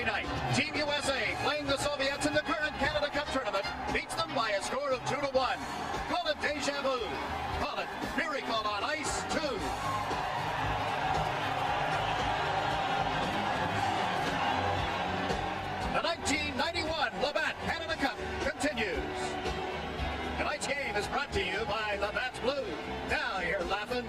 night, Team USA, playing the Soviets in the current Canada Cup tournament, beats them by a score of 2-1. Call it deja vu. Call it miracle on ice 2. The 1991 Labatt Canada Cup continues. Tonight's game is brought to you by Labatt's Blue. Now you're laughing.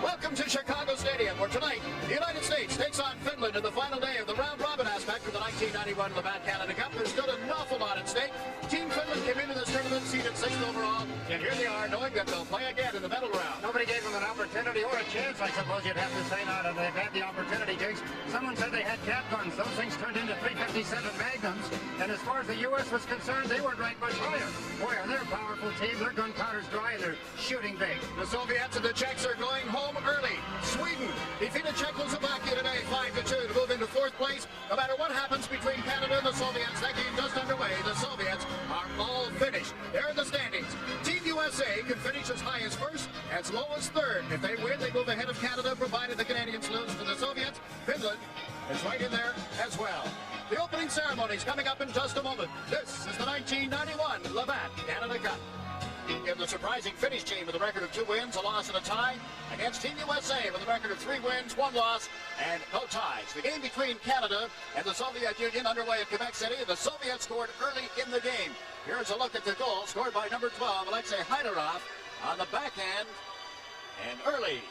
Welcome to Chicago Stadium, where tonight the United States takes on Finland in the final day of the round-robin aspect of the 1991 Labatt Canada Cup. There's still an awful lot at stake. Team Finland came into this tournament seeded 6th overall, and here they are knowing that they'll play again in the medal round. Nobody gave them an opportunity or a chance, I suppose you'd have to say now that they've had the opportunity, Jakes. Someone said they had cap guns. Those things turned into .357 Magnums, and as far as the U.S. was concerned, they weren't ranked much higher. Boy, are they a powerful team. Their gunpowder's dry, and they're shooting big. The Soviets and the Czechs are going home early. Sweden defeated Czechoslovakia today 5-2 to move into 4th place. No matter what happens between Canada and the Soviets, that game just underway. The Soviets are all finished. They're in the standings. Team USA can finish as high as 1st, as low as 3rd. If they win, they move ahead of Canada, provided the Canadians lose to the Soviets. Finland is right in there as well. The opening ceremony is coming up in just a moment. This is the 1991 Labatt Canada Cup. In the surprising Finnish team with a record of 2 wins, a loss, and a tie, against Team USA with a record of 3 wins, 1 loss, and no ties. The game between Canada and the Soviet Union underway at Quebec City. The Soviets scored early in the game. Here's a look at the goal scored by number 12, Alexei Hyderov, on the backhand, and early.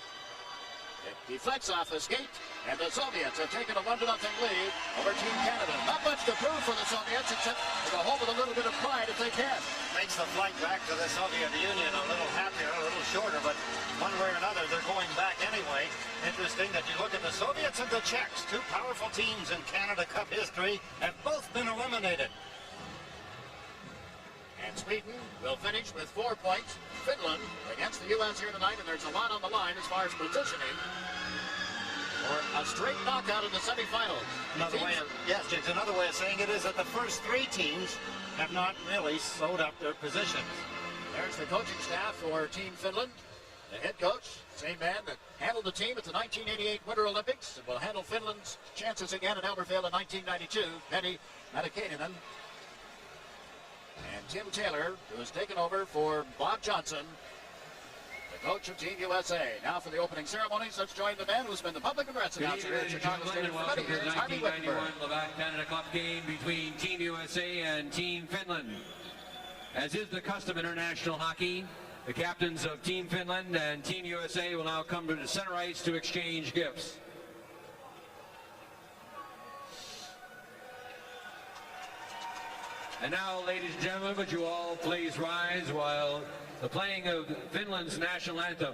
It deflects off the skate, and the Soviets have taken a 1-0 lead over Team Canada. Not much to prove for the Soviets, except to go home with a little bit of pride if they can. Makes the flight back to the Soviet Union a little happier, a little shorter, but one way or another, they're going back anyway. Interesting that you look at the Soviets and the Czechs, 2 powerful teams in Canada Cup history, have both been eliminated. And Sweden will finish with 4 points. Finland against the U.S. here tonight, and there's a lot on the line as far as positioning for a straight knockout in the semifinals. Another way of saying it is that the first 3 teams have not really sewed up their positions. There's the coaching staff for Team Finland. The head coach, same man that handled the team at the 1988 Winter Olympics, and will handle Finland's chances again in Albertville in 1992, Pentti Matikainen. And Tim Taylor, who has taken over for Bob Johnson, the coach of Team USA. Now for the opening ceremonies, let's join the man who's been the public address announcer here at Chicago Stadium for many years, Harvey Wittenberg. Labatt Canada Cup game between Team USA and Team Finland. As is the custom in international hockey, the captains of Team Finland and Team USA will now come to the center ice to exchange gifts. And now, ladies and gentlemen, would you all please rise while the playing of Finland's national anthem.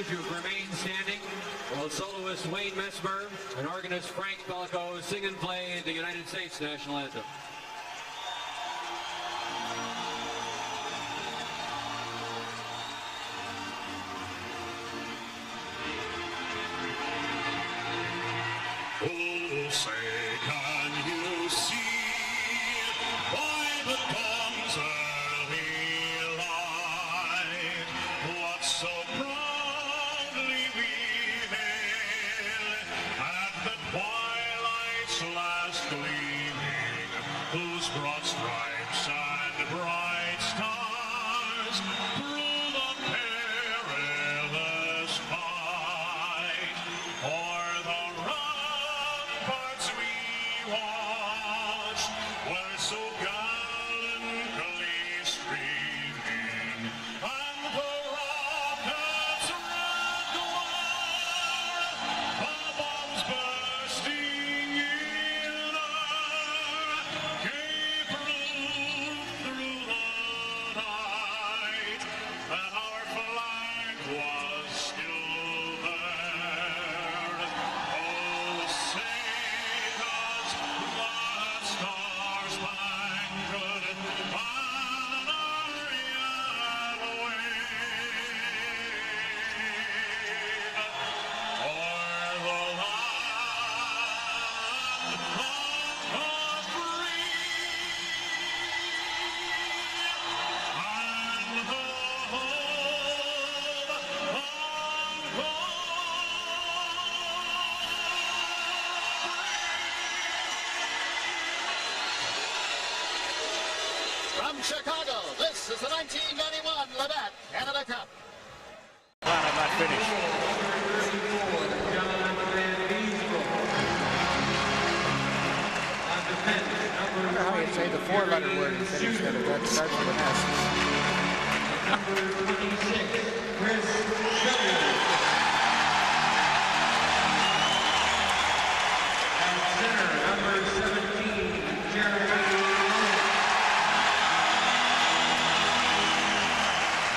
You remain standing while soloist Wayne Mesmer and organist Frank Bellico sing and play the United States national anthem. Oh, say, can you see by the dawn's early light what so proudly we hailed at the twilight's last gleaming, whose broad stripes and bright stars through the perilous fight o'er the ramparts we Chicago. This is the 1991 Labatt Canada Cup. Glad I'm not finished. I wonder how you say the four-letter word and finish that. That starts with an S. Number 26, Chris Sugar. At center, number 17, Jeremy.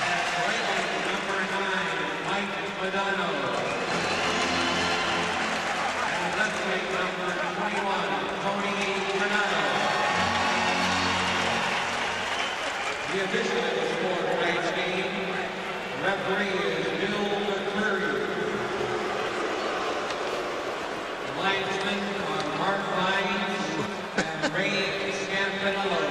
At right wing, number 9, Mike Madonna. At left wing, number 21, Tony Renato. The officials for tonight's game, referee is Bill McCurry. The linesmen are Mark Vines and Ray Scampanello.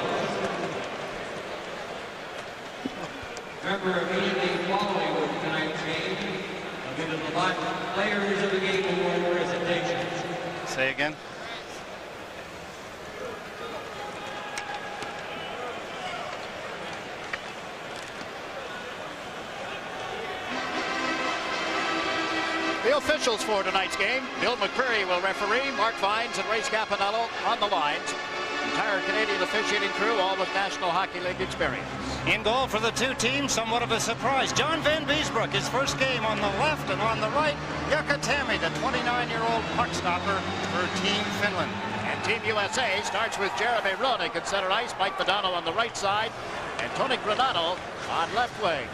Remember, immediately following with tonight's game, I'll give the players of the game award presentations. Say again. The officials for tonight's game, Bill McCurry will referee, Mark Vines and Ray Scampanello on the lines. Entire Canadian officiating crew, all with National Hockey League experience. In goal for the two teams, somewhat of a surprise. John Van Beesbroek, his first game on the left, and on the right, Jukka Tammi, the 29-year-old puck stopper for Team Finland. And Team USA starts with Jeremy Roenick at center ice, Mike Madonna on the right side, and Tony Granato on left wing.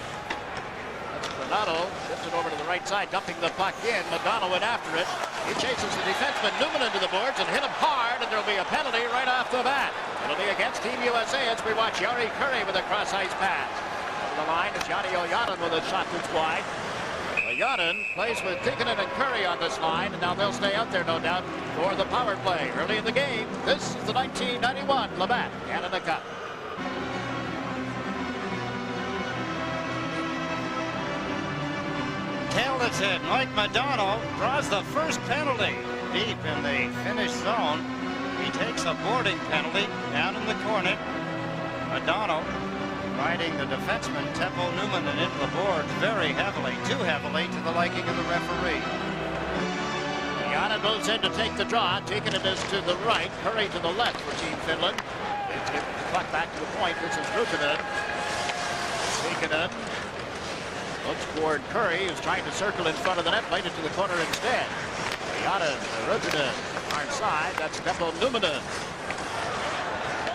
Granato tips it over to the right side, dumping the puck in. Madonna went after it. He chases the defenseman Newman into the boards and hit him hard, and there'll be a penalty right off the bat. It'll be against Team USA as we watch Jari Kurri with a cross-ice pass. Over the line is Jani Ojanen with a shot that's wide. Ojanen plays with Tikkanen and Kurri on this line, and now they'll stay out there, no doubt, for the power play. Early in the game, this is the 1991 Labatt Canada Cup. Talented Mike Madonna draws the first penalty deep in the Finnish zone. He takes a boarding penalty down in the corner. Madonna riding the defenseman Teppo Numminen into the boards very heavily, too heavily to the liking of the referee. Ojanen moves in to take the draw. Taking it is to the right, Kurri to the left for Team Finland. It's getting the puck back to the point. This is Rutinen. Tikkanen looks toward Kurri, who's trying to circle in front of the net, played it to the corner instead. Ojanen, Rutinen, hard side. That's Teppo Numminen.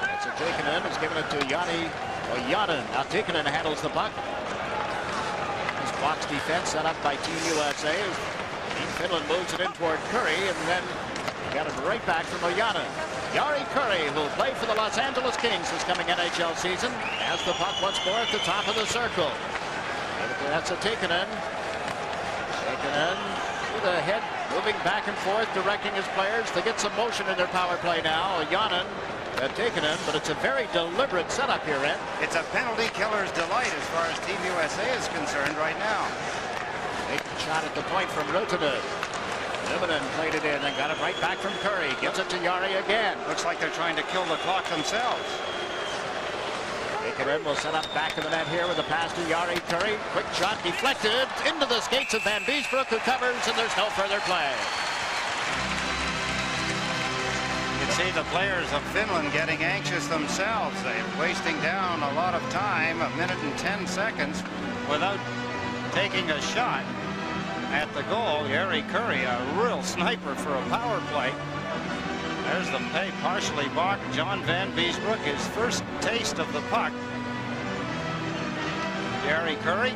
That's a Tikkanen, who's given it to Jani Ojanen. Now Tikkanen handles the puck. This box defense set up by Team USA. Team Finland moves it in toward Kurri, and then got it right back from Ojanen. Jari Kurri, who'll play for the Los Angeles Kings this coming NHL season, has the puck once more at the top of the circle. That's a Tikkanen. Tikkanen with a head moving back and forth, directing his players to get some motion in their power play now. Ojanen, Tikkanen, but it's a very deliberate setup here, Ed. It's a penalty killer's delight as far as Team USA is concerned right now. Big shot at the point from Rutinen. Numminen played it in and got it right back from Kurri. Gives it to Jari again. Looks like they're trying to kill the clock themselves. Tikkanen will set up back of the net here with a pass to Jari Kurri. Quick shot deflected into the skates of Van Beesbroek, who covers, and there's no further play. You can see the players of Finland getting anxious themselves. They're wasting down a lot of time, 1 minute and 10 seconds, without taking a shot at the goal. Jari Kurri, a real sniper for a power play. There's the pay partially blocked. John Van Beesbroek, his first taste of the puck. Jari Kurri,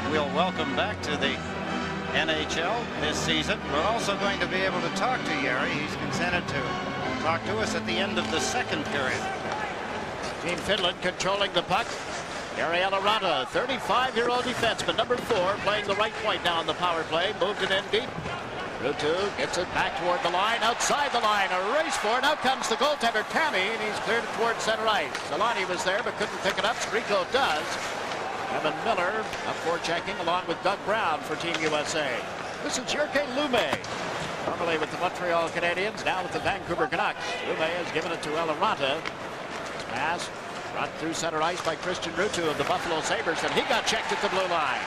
we'll welcome back to the NHL this season. We're also going to be able to talk to Jari. He's consented to talk to us at the end of the second period. Team Finland controlling the puck. Jari Eloranta, 35-year-old defenseman, number 4, playing the right point now on the power play. Moved it in deep. Rutu gets it back toward the line, outside the line, a race for it. Out comes the goaltender, Tammi, and he's cleared it toward center ice. Zalani was there, but couldn't pick it up. Skriko does. Evan Miller up for checking, along with Doug Brown for Team USA. This is Jyrki Lumme, formerly with the Montreal Canadiens, now with the Vancouver Canucks. Lumme has given it to Eloranta. Pass Brought through center ice by Christian Ruutu of the Buffalo Sabres, and he got checked at the blue line.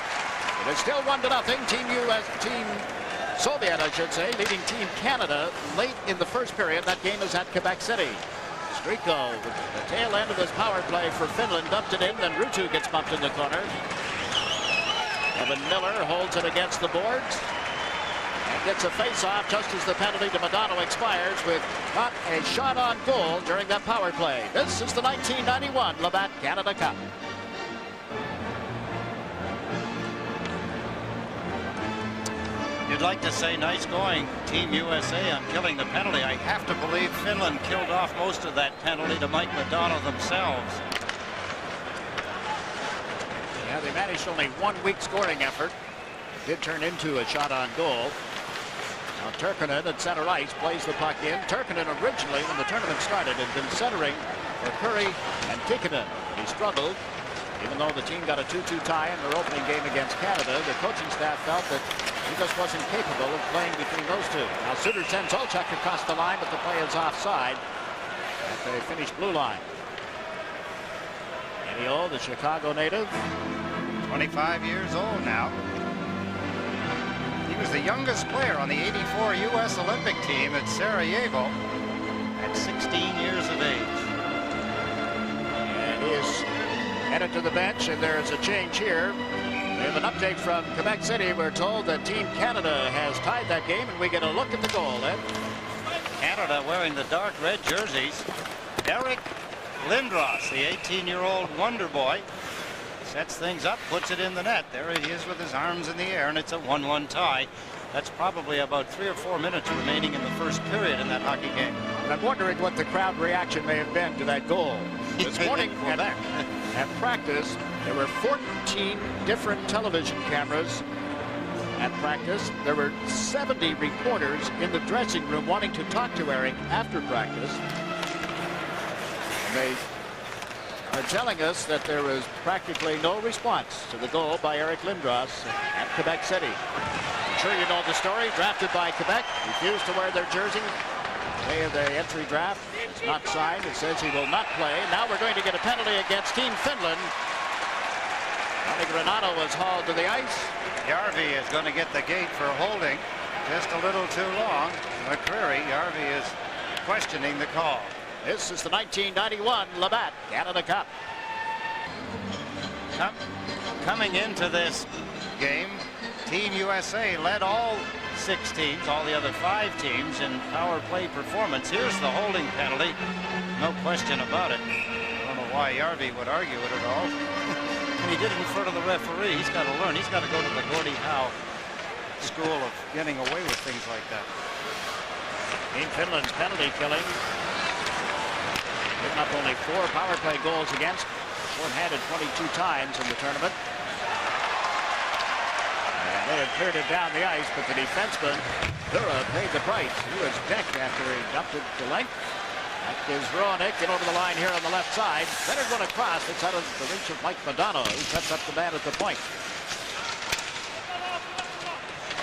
It is still 1-0. Team Soviet, I should say, leading Team Canada late in the first period. That game is at Quebec City. Strico with the tail end of his power play for Finland dumped it in, then Ruutu gets bumped in the corner. Evan Miller holds it against the boards and gets a face-off just as the penalty to Madonna expires with not a shot on goal during that power play. This is the 1991 Labatt Canada Cup. You'd like to say nice going, Team USA, on killing the penalty. I have to believe Finland killed off most of that penalty to Mike Madonna themselves. Yeah, they managed only 1 weak scoring effort. It did turn into a shot on goal. Now Turkinen at center ice plays the puck in. Turkinen originally, when the tournament started, had been centering for Curry and Tikkanen. He struggled. Even though the team got a 2-2 tie in their opening game against Canada, the coaching staff felt that he just wasn't capable of playing between those two. Now Suter sends Olchuk across the line, but the play is offside at the Finnish blue line. Enio, the Chicago native, 25 years old now. He was the youngest player on the '84 U.S. Olympic team at Sarajevo at 16 years of age. And he is headed to the bench, and there is a change here. We have an update from Quebec City. We're told that Team Canada has tied that game, and we get a look at the goal. Ed? Canada wearing the dark red jerseys. Eric Lindros, the 18-year-old wonder boy, sets things up, puts it in the net. There he is with his arms in the air, and it's a 1-1 tie. That's probably about 3 or 4 minutes remaining in the first period in that hockey game. I'm wondering what the crowd reaction may have been to that goal. This morning at practice, there were 14 different television cameras at practice. There were 70 reporters in the dressing room wanting to talk to Eric after practice. And they are telling us that there was practically no response to the goal by Eric Lindros at Quebec City. I'm sure you know the story. Drafted by Quebec, refused to wear their jersey. Day of the entry draft, it's not signed. It says he will not play. Now we're going to get a penalty against Team Finland. Johnny Granato was hauled to the ice. Järvi is going to get the gate for holding just a little too long. McCreary, Järvi is questioning the call. This is the 1991 Labatt Canada Cup. Coming into this game, Team USA led all 6 teams, all the other 5 teams in power play performance. Here's the holding penalty. No question about it. I don't know why Järvi would argue it at all. And he did it in front of the referee. He's got to learn. He's got to go to the Gordie Howe school of getting away with things like that. Team Finland's penalty killing. Picking up only 4 power play goals against. Short-handed 22 times in the tournament. And they had cleared it down the ice, but the defenseman, Dura, paid the price. He was decked after he dumped it to length. That gives Roenick in over the line here on the left side. Better run across. It's out of the reach of Mike Madonna, who cuts up the man at the point.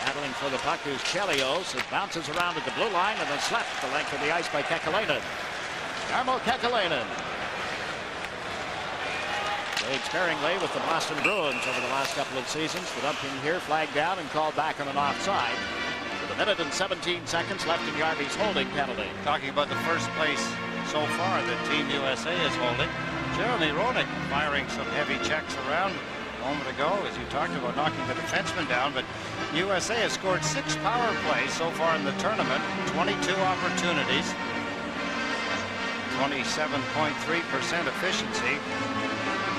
Battling for the puck is Chelios. It bounces around at the blue line and then slapped the length of the ice by Kekalainen. Jarmo Kekalainen played sparingly with the Boston Bruins over the last couple of seasons. The dumping here flagged down and called back on an offside. With a minute and 17 seconds left in Järvi's holding penalty. Talking about the first place so far that Team USA is holding. Jeremy Roenick firing some heavy checks around a moment ago, as you talked about, knocking the defenseman down. But USA has scored 6 power plays so far in the tournament, 22 opportunities, 27.3% efficiency.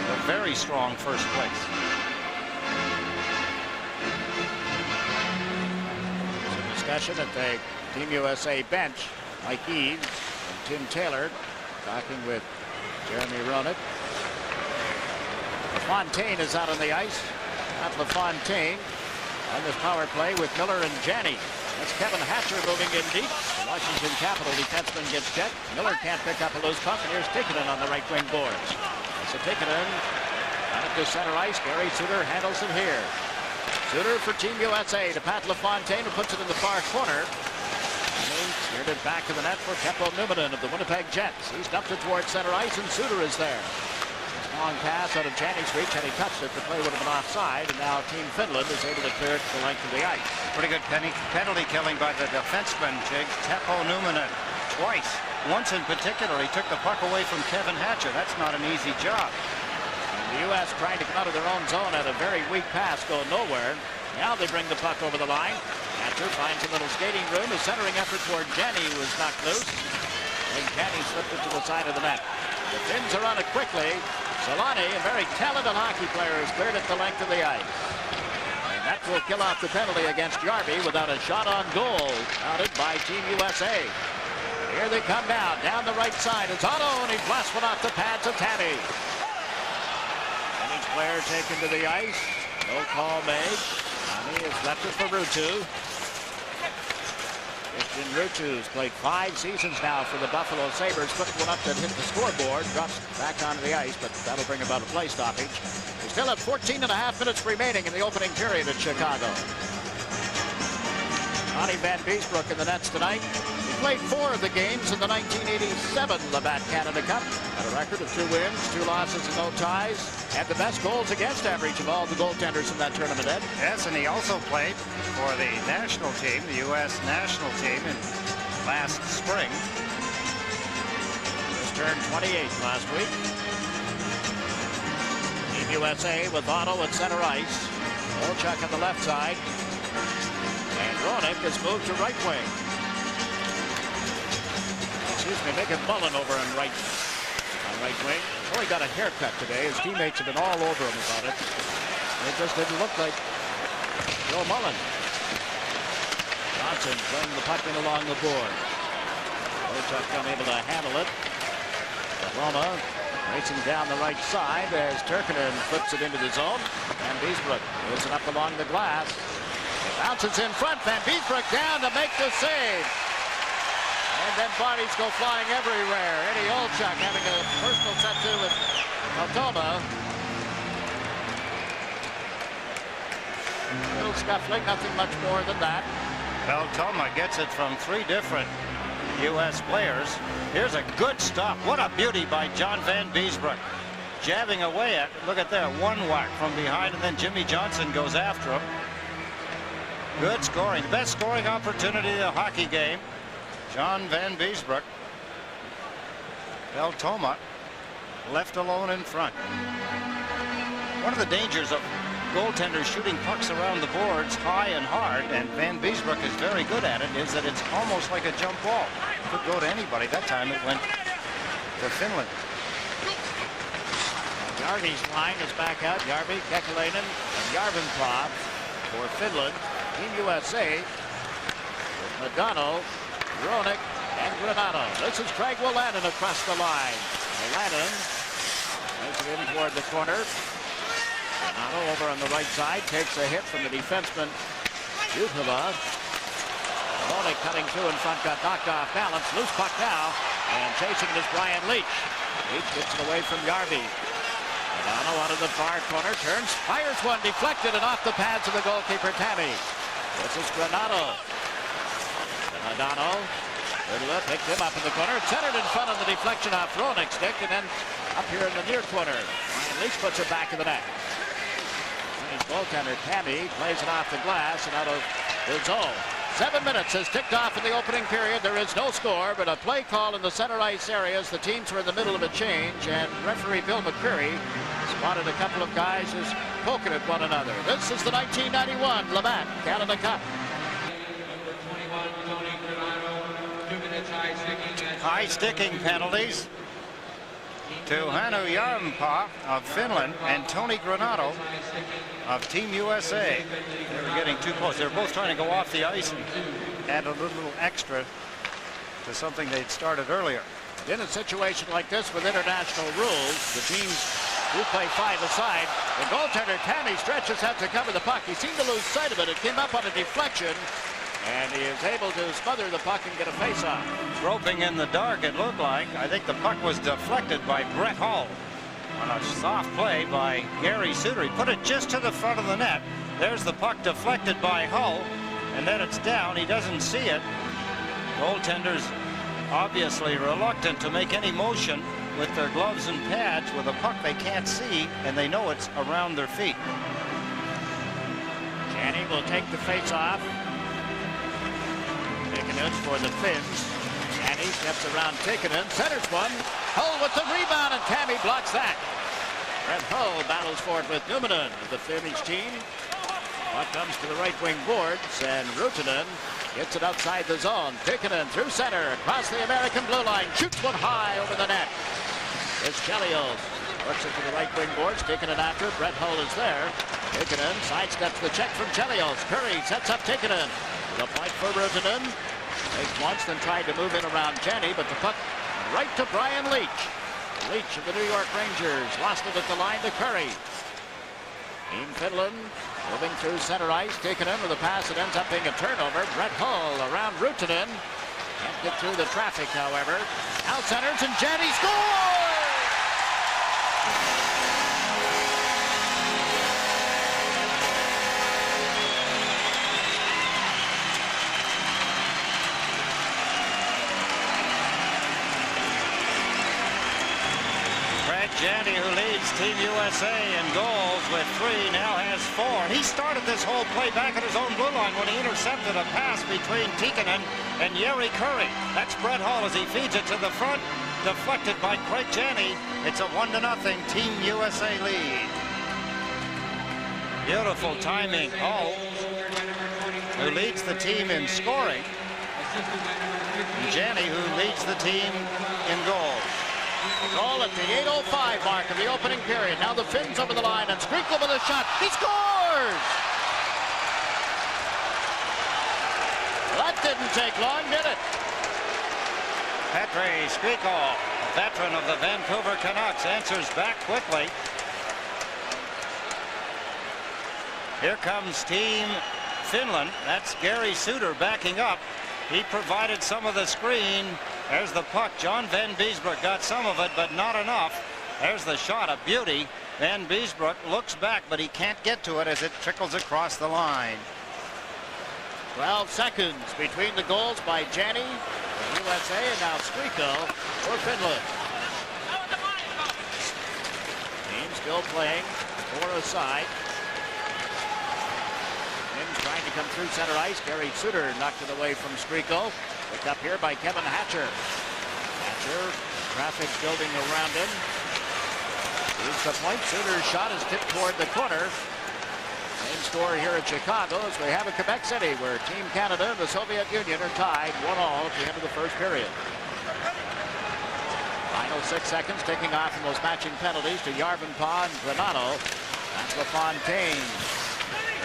A very strong first place. There's a discussion at the Team USA bench. Mike Eaves and Tim Taylor talking with Jeremy Roenick. LaFontaine is out on the ice. Matt LaFontaine on this power play with Miller and Janney. That's Kevin Hatcher moving in deep. Washington Capital defenseman gets checked. Miller can't pick up a loose puck, and here's Tikkanen on the right wing boards. So Tikkanen out to center ice. Gary Suter handles it here. Suter for Team USA to Pat LaFontaine, who puts it in the far corner. And he steered it back to the net for Keppo Numminen of the Winnipeg Jets. He's dumped it towards center ice, and Suter is there. Long pass out of Jani's reach. Had he touched it, the play would have been offside. And now Team Finland is able to clear it to the length of the ice. Pretty good penalty killing by the defenseman, Jig. Teppo Numminen twice. Once in particular, he took the puck away from Kevin Hatcher. That's not an easy job. And the U.S. trying to come out of their own zone had a very weak pass go nowhere. Now they bring the puck over the line. Hatcher finds a little skating room. His centering effort toward Jani was knocked loose. And Jani slipped it to the side of the net. The Finns are on it quickly. Solani, a very talented hockey player, has cleared it the length of the ice. And that will kill off the penalty against Jarby without a shot on goal counted by Team USA. Here they come now, down the right side. It's Otto, and he blasts one off the pads of Tammy. And each player taken to the ice. No call made. Tammy has left it for Ruutu. Christian Ruutu's played 5 seasons now for the Buffalo Sabres. Put one up that hit the scoreboard, drops back onto the ice, but that'll bring about a play stoppage. We still have 14 and a half minutes remaining in the opening period at Chicago. Ronnie Van Beesbroek in the nets tonight. He played 4 of the games in the 1987 Labatt Canada Cup. Had a record of 2 wins, 2 losses, and no ties. Had the best goals against average of all the goaltenders in that tournament, Ed. Yes, and he also played for the national team, the U.S. national team, in last spring. Just turned 28 last week. Team USA with Otto at center ice. Olchuk on the left side. And Roenick has moved to right wing. Excuse me, Mick Mullen over on right wing. Only got a haircut today. His teammates have been all over him about it. It just didn't look like Joe Mullen. Johnson playing the puck in along the board. Olchuk unable to handle it. Roma racing down the right side as Turkinen flips it into the zone. Van Beesbroek moves it up along the glass. It bounces in front. Van Beesbroek down to make the save. And then bodies go flying everywhere. Eddie Olchuk having a personal set-to with Altoma. A little scuffling, nothing much more than that. Altoma gets it from 3 different U.S. players. Here's a good stop. What a beauty by John Van Beesbroek. Jabbing away at it. Look at that. One whack from behind, and then Jimmy Johnson goes after him. Good scoring. Best scoring opportunity of the hockey game. John Van Beesbroek. Altoma left alone in front. One of the dangers of goaltenders shooting pucks around the boards high and hard, and Van Beesbroek is very good at it, is that it's almost like a jump ball. Could go to anybody. That time it went to Finland. Jarvy's line is back out. Jarvy, Kekalainen, and Järvenpää for Finland. Team USA with Madonna, Roenick, and Granato. This is Craig Wolanin across the line. Wolanin plays it in toward the corner. Granato over on the right side takes a hit from the defenseman Jutila. Roenick cutting through in front, got knocked off balance. Loose puck now, and chasing it is Brian Leach. Leach gets it away from Jarvy. Madonna out of the far corner, turns, fires one, deflected, and off the pads of the goalkeeper Tammy. This is Granato. Madonna, Ridla picked him up in the corner, centered in front of the deflection off Roenick's stick, and then up here in the near corner. Brian Leach puts it back in the net. His goaltender Tammy plays it off the glass and out of the zone. 7 minutes has ticked off in the opening period. There is no score, but a play call in the center ice area as the teams were in the middle of a change, and referee Bill McCreary spotted a couple of guys just poking at one another. This is the 1991 Labatt Canada Cup. High sticking penalties to Hannu Järvenpää of Finland and Tony Granato of Team USA. They were getting too close. They were both trying to go off the ice and add a little extra to something they'd started earlier. In a situation like this with international rules, the teams who play 5-a-side, the goaltender Tammy stretches out to cover the puck. He seemed to lose sight of it. It came up on a deflection, and he is able to smother the puck and get a face-off. Groping in the dark, it looked like. I think the puck was deflected by Brett Hull on a soft play by Gary Suter. He put it just to the front of the net. There's the puck deflected by Hull, and then it's down. He doesn't see it. Goaltender's obviously reluctant to make any motion. with their gloves and pads with a puck they can't see, and they know it's around their feet. Janney will take the face-off. Taking it for the Finns. Janney steps around Tikkanen, centers one. Hull with the rebound, and Tammy blocks that. Brett Hull battles for it with Numminen of the Finnish team. Puck comes to the right wing boards, and Rutinen gets it outside the zone. Tikkanen through center, across the American blue line, shoots one high over the net. It's Chelios. Works it to the right wing boards, Tikkanen after. Brett Hull is there. Tikkanen sidesteps the check from Chelios. Curry sets up Tikkanen. The point for Rutinen. Takes once, then tried to move in around Janney, but the puck right to Brian Leach. Leach of the New York Rangers lost it at the line to Curry. Team Finland moving through center ice. Tikkanen with a pass that ends up being a turnover. Brett Hull around Rutinen. Can't get through the traffic, however. Out centers, and Janney scores! Janney, who leads Team USA in goals with 3, now has 4. He started this whole play back at his own blue line when he intercepted a pass between Tikkanen and Jari Kurri. That's Brett Hull as he feeds it to the front, deflected by Craig Janney. It's a 1-0 Team USA lead. Beautiful timing. Hull, who leads the team in scoring, and Janney, who leads the team in goals. Goal at the 8:05 mark of the opening period. Now the Finns over the line, and Skrikl with a shot. He scores! That didn't take long, did it? Petri Skrikl, a veteran of the Vancouver Canucks, answers back quickly. Here comes Team Finland. That's Gary Suter backing up. He provided some of the screen. There's the puck. John Van Beesbroek got some of it, but not enough. There's the shot, a beauty. Van Beesbroek looks back, but he can't get to it as it trickles across the line. 12 seconds between the goals by Janney, USA, and now Skrikl for Finland. Team still playing 4 aside. Finns trying to come through center ice. Gary Suter knocked it away from Skrikl. Picked up here by Kevin Hatcher. Hatcher, traffic building around him. Here's the point. Suter's shot is tipped toward the corner. Same score here at Chicago as we have at Quebec City, where Team Canada and the Soviet Union are tied 1-1 at the end of the first period. Final 6 seconds, taking off from those matching penalties to Yarvenpää and Granato. That's LaFontaine.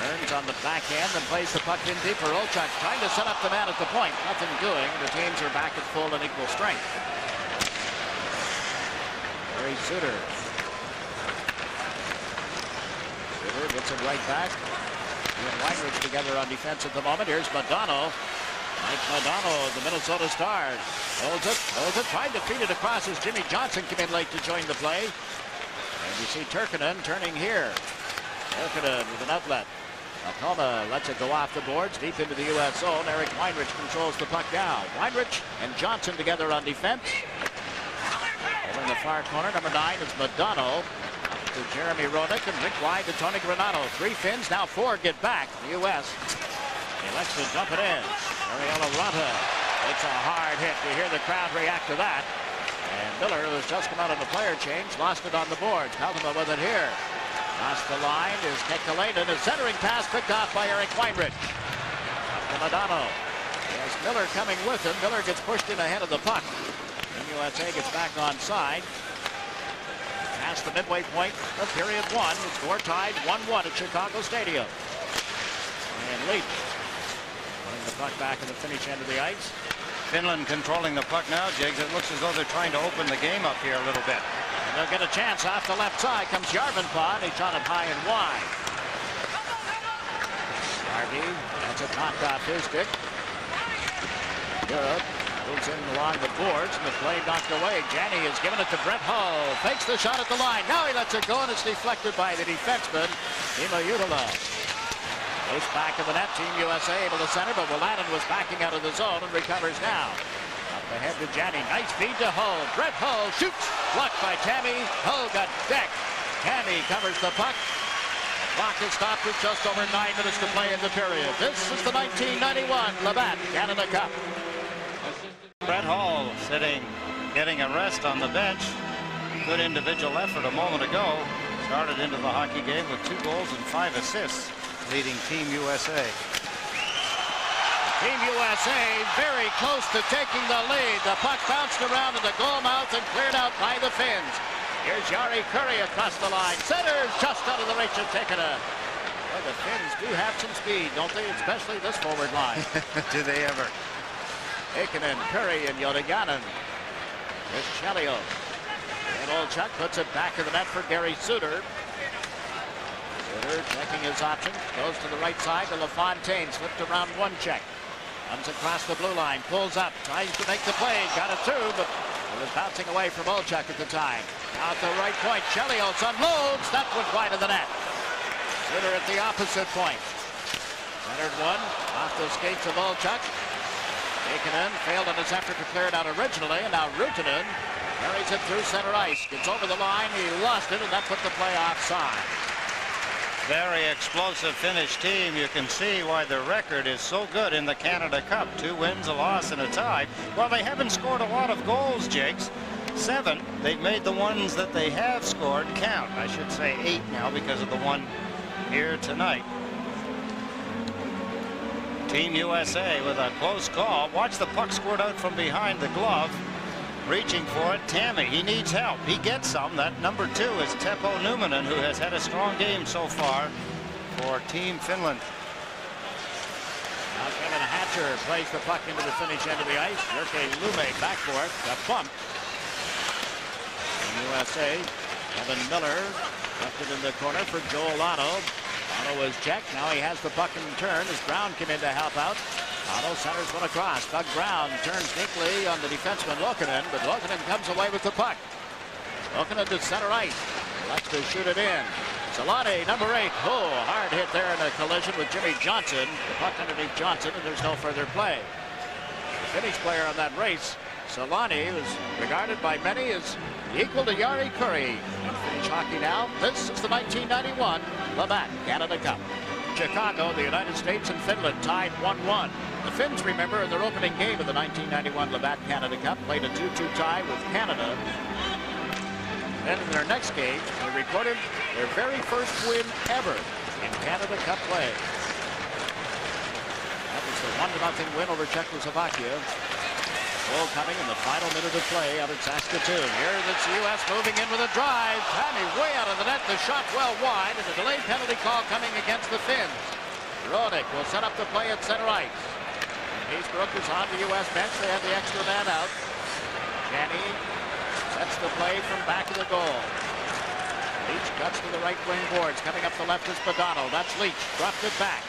Burns on the backhand and plays the puck in deep for Olchuk, trying to set up the man at the point. Nothing doing. The teams are back at full and equal strength. Gary Suter. Suter gets it right back. He and Weinrich together on defense at the moment. Here's Madonna. Mike Madonna of the Minnesota Stars. Holds it, tried to feed it across as Jimmy Johnson came in late to join the play. And you see Turkkanen turning here. Turkkanen with an outlet. Alcoma lets it go off the boards deep into the U.S. zone. Eric Weinrich controls the puck down. Weinrich and Johnson together on defense. Over in the far corner, number 9 is Madonna. To Jeremy Roenick and Rick wide to Tony Granato. 3 Finns, now 4 get back. The U.S. He likes to dump it in. Ariella Ranta. It's a hard hit. You hear the crowd react to that. And Miller, who has just come out on the player change, lost it on the boards. Peltoma with it here. Across the line is Kekkalainen. A centering pass picked off by Eric Weinrich. Up to Madonna. There's Miller coming with him. Miller gets pushed in ahead of the puck. And USA gets back onside. Past the midway point of period 1. The score tied 1-1 at Chicago Stadium. And Leach putting the puck back in the Finnish end of the ice. Finland controlling the puck now, Jigs. It looks as though they're trying to open the game up here a little bit. And they'll get a chance off the left side. Comes Yarvenpää, and he shot it high and wide. Harvey has it knocked off his stick. Europe moves in along the boards, and the play knocked away. Janney has given it to Brett Hull. Fakes the shot at the line. Now he lets it go, and it's deflected by the defenseman, Timo Jutila. Goes back to the net. Team USA able to center, but Wolanin was backing out of the zone and recovers now. Up ahead to Janney. Nice feed to Hull. Brett Hull shoots. Blocked by Tammy. Hull got decked. Tammy covers the puck. The clock is stopped with just over 9 minutes to play in the period. This is the 1991 Labatt Canada Cup. Brett Hull sitting, getting a rest on the bench. Good individual effort a moment ago. Started into the hockey game with 2 goals and 5 assists, leading Team USA. Team USA very close to taking the lead. The puck bounced around in the goal mouth and cleared out by the Finns. Here's Jari Kurri across the line. Centers just out of the reach of Tikkanen. Well, the Finns do have some speed, don't they? Especially this forward line. Do they ever? Tikkanen, Kurri, and Yodiganen. Here's Chelios. And Olchuk puts it back in the net for Gary Suter. Suter checking his options. Goes to the right side to LaFontaine. Slipped around one check. Comes across the blue line. Pulls up. Tries to make the play. Got it through, but it was bouncing away from Olchuk at the time. Now at the right point. Chelios unloads. That went wide of the net. Suter at the opposite point. Centered one. Off the skates of Olchuk. Tikkanen failed in his effort to clear it out originally. And now Rutinen carries it through center ice. Gets over the line. He lost it, and that put the play offside. Very explosive Finnish team. You can see why the record is so good in the Canada Cup. 2 wins, a loss, and a tie. Well, they haven't scored a lot of goals, Jakes. 7. They've made the ones that they have scored count. I should say 8 now because of the one here tonight. Team USA with a close call. Watch the puck squirt out from behind the glove. Reaching for it, Tammy. He needs help. He gets some. That number 2 is Teppo Numminen, who has had a strong game so far for Team Finland. Now Kevin Hatcher plays the puck into the Finnish end of the ice. Jyrki Lumme back for it. Got bumped. And USA, Kevin Miller left it in the corner for Joel Otto. Otto was checked. Now he has the puck in turn as Brown came in to help out. Otto centers one across. Doug Brown turns neatly on the defenseman Lokinen, but Lokinen comes away with the puck. Lokinen to center ice. Likes to shoot it in. Solani, number 8. Oh, hard hit there in a collision with Jimmy Johnson. The puck underneath Johnson, and there's no further play. The Finnish player on that race, Solani, was regarded by many as equal to Jari Kurri. In Finnish hockey now, this is the 1991 Labatt Canada Cup. Chicago, the United States, and Finland tied 1-1. The Finns, remember, in their opening game of the 1991 Labatt Canada Cup, played a 2-2 tie with Canada. Then in their next game, they recorded their very first win ever in Canada Cup play. That was the 1-0 win over Czechoslovakia. Goal coming in the final minute of play out at Saskatoon. Here it's the U.S. moving in with a drive. Tammy way out of the net. The shot well wide, and a delayed penalty call coming against the Finns. Rodick will set up the play at center ice. Haysbrook is on the U.S. bench. They have the extra man out. Janney sets the play from back of the goal. Leach cuts to the right wing boards. Coming up the left is Badano. That's Leach. Dropped it back.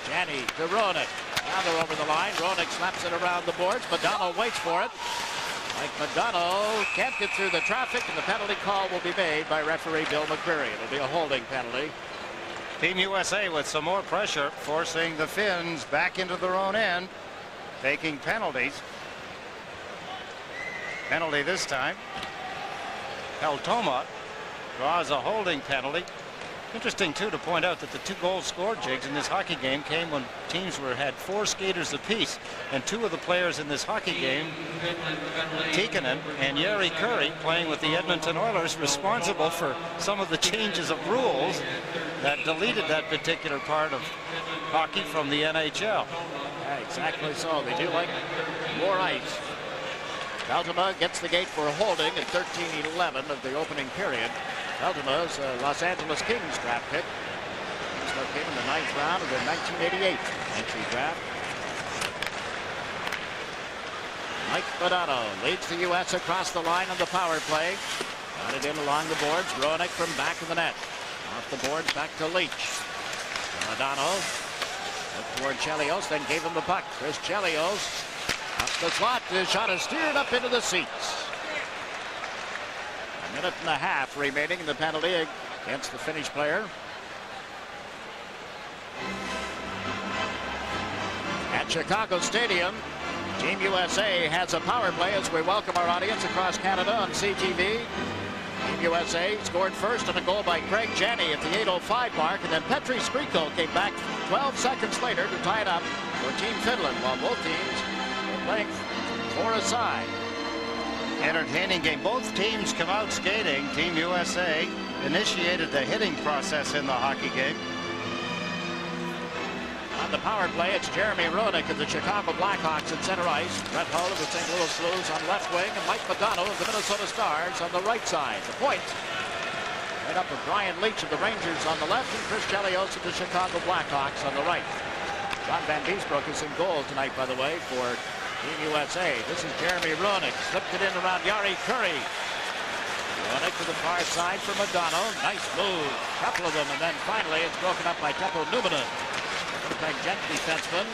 Janney to Rodick. Now they're over the line. Rodick slaps it around the boards. Badano waits for it. Mike Badano can't get through the traffic, and the penalty call will be made by referee Bill McCreary. It'll be a holding penalty. Team USA with some more pressure, forcing the Finns back into their own end, taking penalties. Penalty this time. Peltoma draws a holding penalty. Interesting, too, to point out that the 2 goals scored, Jigs, in this hockey game came when teams had 4 skaters apiece, and 2 of the players in this hockey game, Tikkanen and Jari Kurri, playing with the Edmonton Oilers, responsible for some of the changes of rules that deleted that particular part of hockey from the NHL. Yeah, exactly so. They do like more ice. Peltoma gets the gate for a holding at 13:11 of the opening period. Peltoma's Los Angeles Kings draft pick. This came in the 9th round of the 1988 entry draft. Mike Badano leads the U.S. across the line on the power play. Got it in along the boards. Ronick from back of the net. Off the boards back to Leach. Badano looked toward Chelios, then gave him the puck. Chris Chelios up the slot. The shot is steered up into the seats. A minute and a half remaining in the penalty against the Finnish player. At Chicago Stadium, Team USA has a power play as we welcome our audience across Canada on CTV. Team USA scored first on a goal by Craig Janney at the 8:05 mark, and then Petri Skriko came back 12 seconds later to tie it up for Team Finland, while both teams were playing for a side. Entertaining game. Both teams come out skating. Team USA initiated the hitting process in the hockey game. On the power play, it's Jeremy Roenick of the Chicago Blackhawks at center ice. Brett Hull of the St. Louis Blues on left wing, and Mike Modano of the Minnesota Stars on the right side. The point right up with Brian Leetch of the Rangers on the left, and Chris Chelios of the Chicago Blackhawks on the right. John Van Beesbrook is in goal tonight, by the way, for Team USA. This is Jeremy Roenick. Slipped it in around Jari Kurri. Roenick to the far side for Modano. Nice move. Couple of them, and then finally it's broken up by Teppo Numminen. Winnipeg Jet defenseman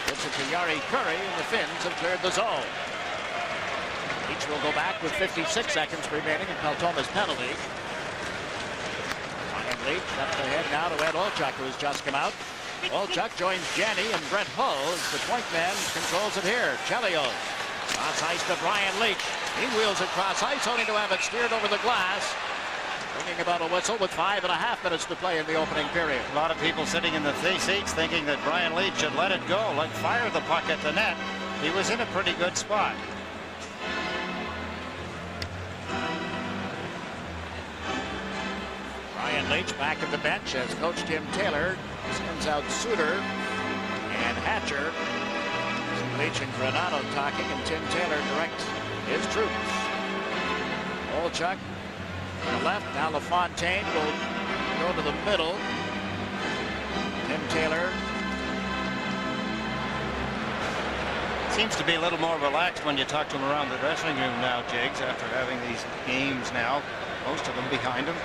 gives it to Jari Kurri, and the Finns have cleared the zone. Each will go back with 56 seconds remaining in Peltoma's penalty. Brian Leetch up ahead now to Ed Olchuk, who has just come out. Olchuk joins Janney, and Brett Hull, the point man, controls it here. Chelios cross ice to Brian Leetch. He wheels it cross ice, only to have it steered over the glass. Ringing about a whistle with 5.5 minutes to play in the opening period. A lot of people sitting in the seats thinking that Brian Leetch should let it go, like fire the puck at the net. He was in a pretty good spot. Brian Leetch back at the bench as Coach Tim Taylor sends out Suter and Hatcher. Leetch and Granato talking, and Tim Taylor directs his troops. Olchuk on the left, now LaFontaine will go to the middle. Tim Taylor. Seems to be a little more relaxed when you talk to him around the dressing room now, Jigs, after having these games now, most of them behind him.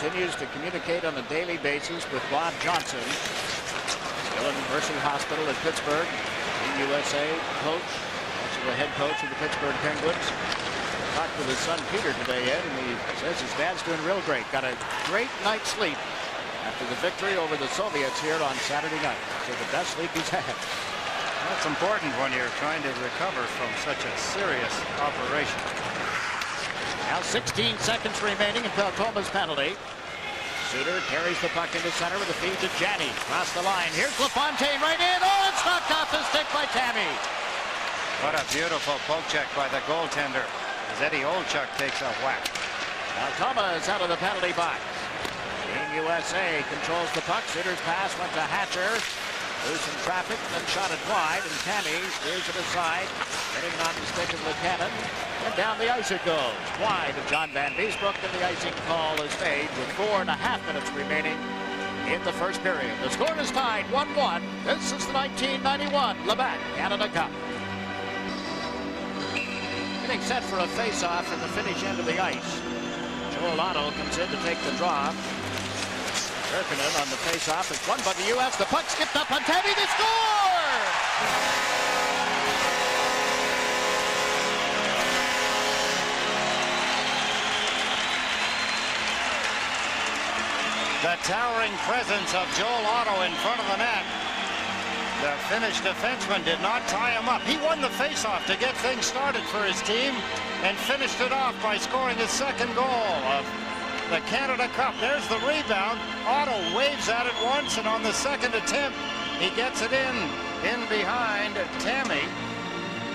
Continues to communicate on a daily basis with Bob Johnson, still in Mercy Hospital in Pittsburgh. The USA coach, also the head coach of the Pittsburgh Penguins. Talked with his son Peter today, Ed, and he says his dad's doing real great. Got a great night's sleep after the victory over the Soviets here on Saturday night. So the best sleep he's had. That's important when you're trying to recover from such a serious operation. Now 16 seconds remaining in Peltoma's penalty. Suter carries the puck into center with a feed to Janney. Across the line. Here's LaFontaine right in. Oh, it's knocked off the stick by Tammy. What a beautiful poke check by the goaltender as Eddie Olchuk takes a whack. Now Thomas is out of the penalty box. Team USA controls the puck. Suter's pass went to Hatcher. Through some traffic, then shot it wide, and Tammy steers it aside, getting it on the stick of Buchanan, and down the ice it goes. Wide of John Van Beesbrook, and the icing call is made with 4.5 minutes remaining in the first period. The score is tied 1-1. This is the 1991 Labatt Canada Cup. Getting set for a face-off at the Finnish end of the ice. Joel Otto comes in to take the draw. Kirkinen on the face-off. It's won by the U.S. The puck skipped up on Tammy. They score! The towering presence of Joel Otto in front of the net. The Finnish defenseman did not tie him up. He won the face-off to get things started for his team and finished it off by scoring his second goal of the Canada Cup. There's the rebound. Otto waves at it once, and on the second attempt, he gets it in behind Tammy,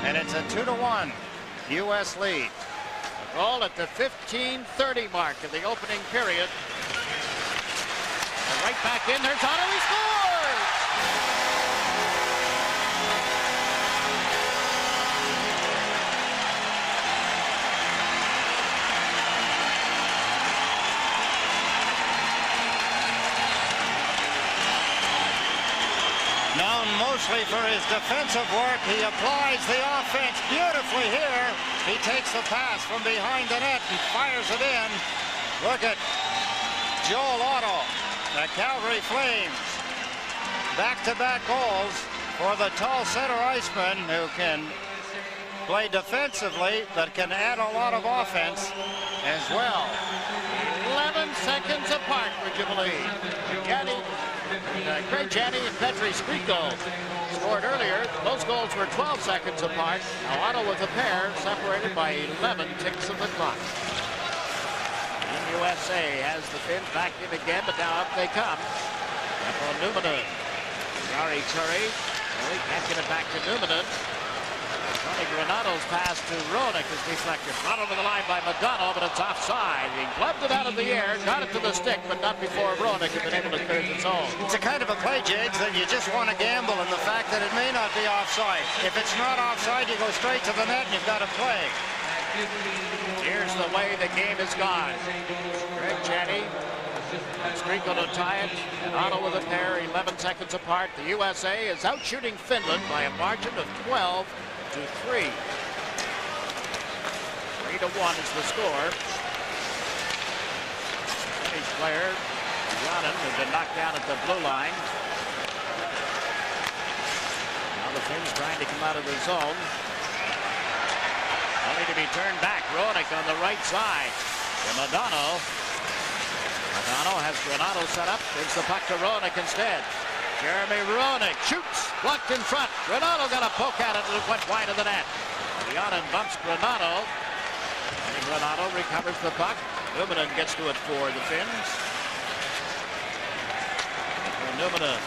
and it's a 2-1 U.S. lead. A goal at the 15:30 mark of the opening period. And right back in, there's Otto. He scores! Known mostly for his defensive work, he applies the offense beautifully here. He takes the pass from behind the net and fires it in. Look at Joel Otto, the Calgary Flames. Back-to-back goals for the tall center iceman who can play defensively but can add a lot of offense as well. 11 seconds seconds apart for Jubilee. Craig Janney and Petri Skriko scored earlier. Those goals were 12 seconds apart. Now Otto with a pair, separated by 11 ticks of the clock. And USA has the Finns back in again, but now up they come. Teppo Numminen. Jari Kurri. Well, he can't get it back to Numminen. Tony Granato's pass to Roenick is deflected. Not over the line by McDonough, but it's offside. He gloved it out of the air, got it to the stick, but not before Roenick had been able to clear the zone. It's a kind of a play, Jigs, that you just want to gamble in the fact that it may not be offside. If it's not offside, you go straight to the net and you've got to play. Here's the way the game has gone. Craig Janney, Skriko to tie it, and Otto with a pair, 11 seconds apart. The USA is out shooting Finland by a margin of 12-3. 3-1 is the score. Finnish player, Janen, has been knocked down at the blue line. Now the Finns trying to come out of the zone. Only to be turned back. Roenick on the right side. To Modano. Modano has Granato set up. Gives the puck to Roenick instead. Jeremy Roenick shoots. Blocked in front. Granato got a poke at it and it went wide of the net. Janen bumps Granato. And Granato recovers the puck. Numminen gets to it for the Finns. Numminen.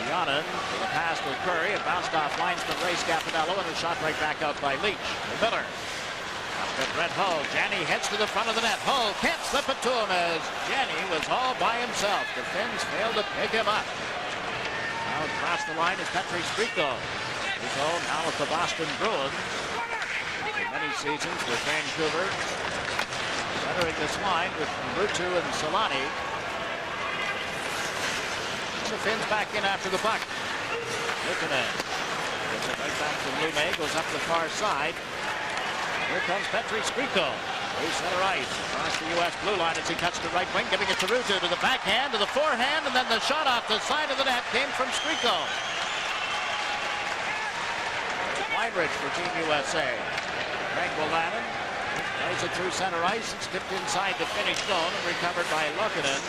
Janen with a pass to Kurri. It bounced off linesman Ray Scapanello and a shot right back out by Leach. Miller. Up to Brett Hull. Janney heads to the front of the net. Hull can't slip it to him as Janney was all by himself. The Finns failed to pick him up. Now across the line is Petri Skriko. Skriko now with the Boston Bruins. For many seasons with Vancouver. Centering this line with Ruutu and Solani. The Finns back in after the puck. Luukkonen gets it right back to Lume, goes up the far side. Here comes Petri Skriko. Through center ice, across the U.S. blue line as he cuts to right wing, giving it to Ruutu, to the backhand, to the forehand, and then the shot off the side of the net came from Skriko. Weinrich for Team USA. Frank Willanen plays it through center ice. It's tipped inside the Finnish zone and recovered by Luukkonen.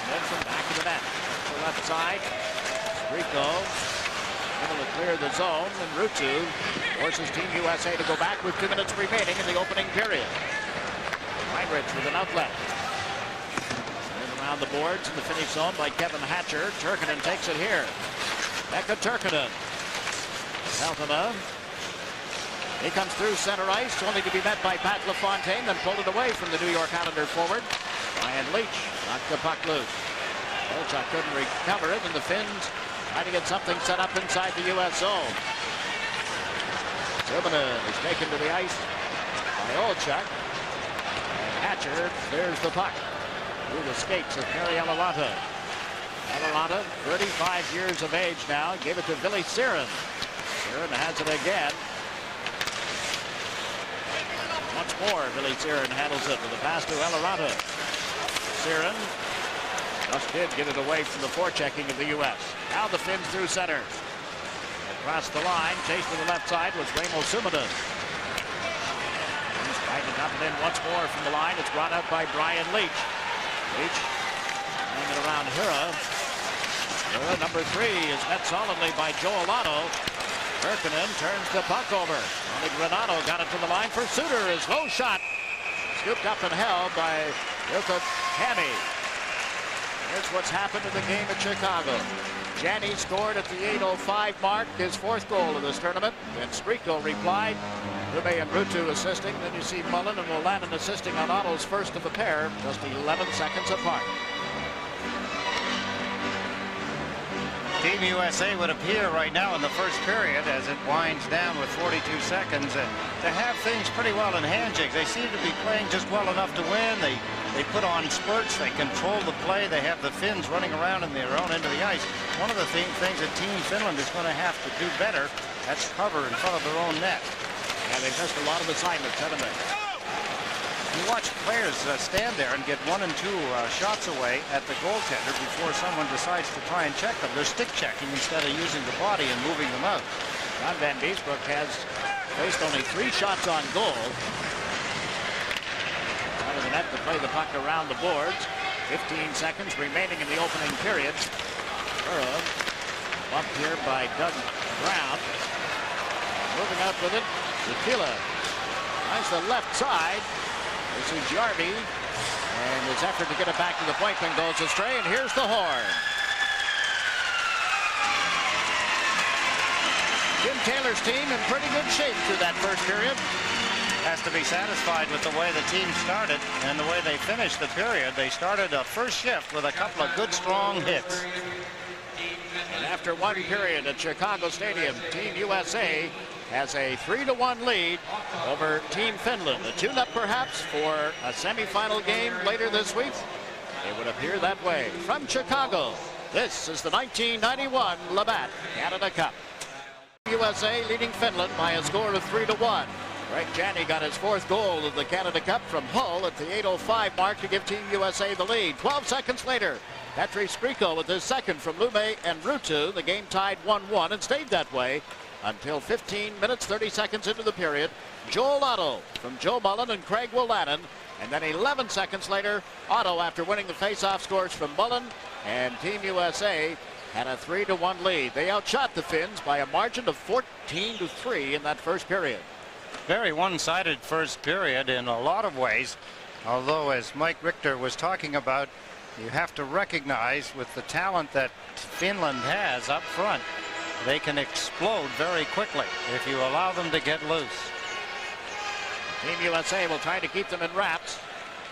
Then from back of the net. To the left side. Skriko able to clear the zone, and Ruutu forces Team USA to go back with 2 minutes remaining in the opening period. Weinrich with an outlet. And around the boards in the Finnish zone by Kevin Hatcher. Turkinen takes it here. Pekka Turkinen. Peltona. He comes through center ice, only to be met by Pat LaFontaine, then pulled it away from the New York Islander forward. Ryan Leach knocked the puck loose. Olchuk couldn't recover it, and the Finns trying to get something set up inside the U.S. zone. Zubinin is taken to the ice by Olchuk. And Hatcher clears the puck through the skates of Perry Eloranta. Eloranta, 35 years of age now, gave it to Ville Siren. Siren has it again. Once more, Ville Siren handles it with a pass to Eloranta. Siren just did get it away from the forechecking of the U.S. Now the Finns through center. Across the line, chased to the left side was Raimo Suminen. He's trying to dump it in once more from the line. It's brought up by Brian Leach. Leach playing it around Hira. Hira, number 3, is met solidly by Joel Otto. Turkinen turns the puck over. Only Granato got it to the line for Suter. His low shot scooped up and held by Ilkka Hämi. Here's what's happened in the game at Chicago. Janney scored at the 8:05 mark, his 4th goal of this tournament. Then Skriko replied. Lume and Ruutu assisting. Then you see Mullen and Willanen assisting on Otto's first of the pair, just 11 seconds apart. Team USA would appear right now in the first period as it winds down with 42 seconds to have things pretty well in hand, Jigs. They seem to be playing just well enough to win. They put on spurts. They control the play. They have the Finns running around in their own end of the ice. One of the things that Team Finland is going to have to do better, that's cover in front of their own net. Yeah, they've missed a lot of assignments, haven't they? You watch players stand there and get 1 and 2 shots away at the goaltender before someone decides to try and check them. They're stick checking instead of using the body and moving them out. John Van Beesbrook has faced only 3 shots on goal. Out of the net to play the puck around the boards. 15 seconds remaining in the opening period. Burrow bumped here by Doug Brown. Moving out with it, Tequila. Nice the left side. This is Jarvie. And his effort to get it back to the point then goes astray, and here's the horn. Jim Taylor's team in pretty good shape through that first period. Has to be satisfied with the way the team started and the way they finished the period. They started a first shift with a couple of good, strong hits. And after one period at Chicago Stadium, Team USA has a 3-1 lead over Team Finland. A tune-up perhaps for a semifinal game later this week. It would appear that way. From Chicago, this is the 1991 Labatt Canada Cup. USA leading Finland by a score of 3-1. Greg Janney got his fourth goal of the Canada Cup from Hull at the 8:05 mark to give Team USA the lead. 12 seconds later, Petri Skriko with his second from Lume and Ruutu. The game tied 1-1 and stayed that way until 15 minutes, 30 seconds into the period. Joel Otto from Joe Mullen and Craig Willanen. And then 11 seconds later, Otto, after winning the face-off, scores from Mullen. And Team USA had a 3-1 lead. They outshot the Finns by a margin of 14-3 in that first period. Very one-sided first period in a lot of ways. Although, as Mike Richter was talking about, you have to recognize with the talent that Finland has up front, they can explode very quickly if you allow them to get loose. Team USA will try to keep them in wraps.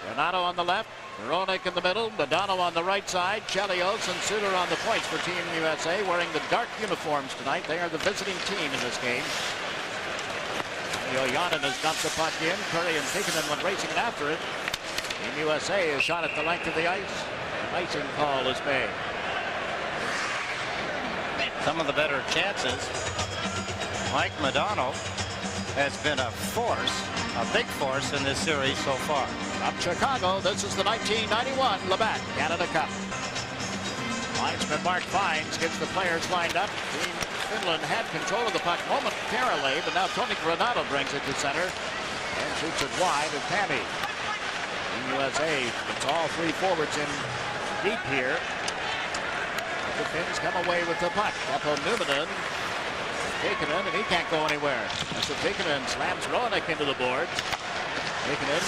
Renato on the left, Hronek in the middle, Modano on the right side, Chelios and Suter on the points for Team USA, wearing the dark uniforms tonight. They are the visiting team in this game. Yohanan has dumped the puck in. Curry and Tikkanen went racing after it. Team USA is shot at the length of the ice. An icing call is made. Some of the better chances. Mike Modano has been a force, a big force in this series so far. From Chicago, this is the 1991 Labatt Canada Cup. Linesman Mark Fines gets the players lined up. Team Finland had control of the puck momentarily, but now Tony Granato brings it to center and shoots it wide of Tammy. Team USA gets all three forwards in deep here. The Finns come away with the puck. Teppo Numminen, Tikkanen, and he can't go anywhere. That's what Tikkanen slams Hronek into the boards. Tikkanen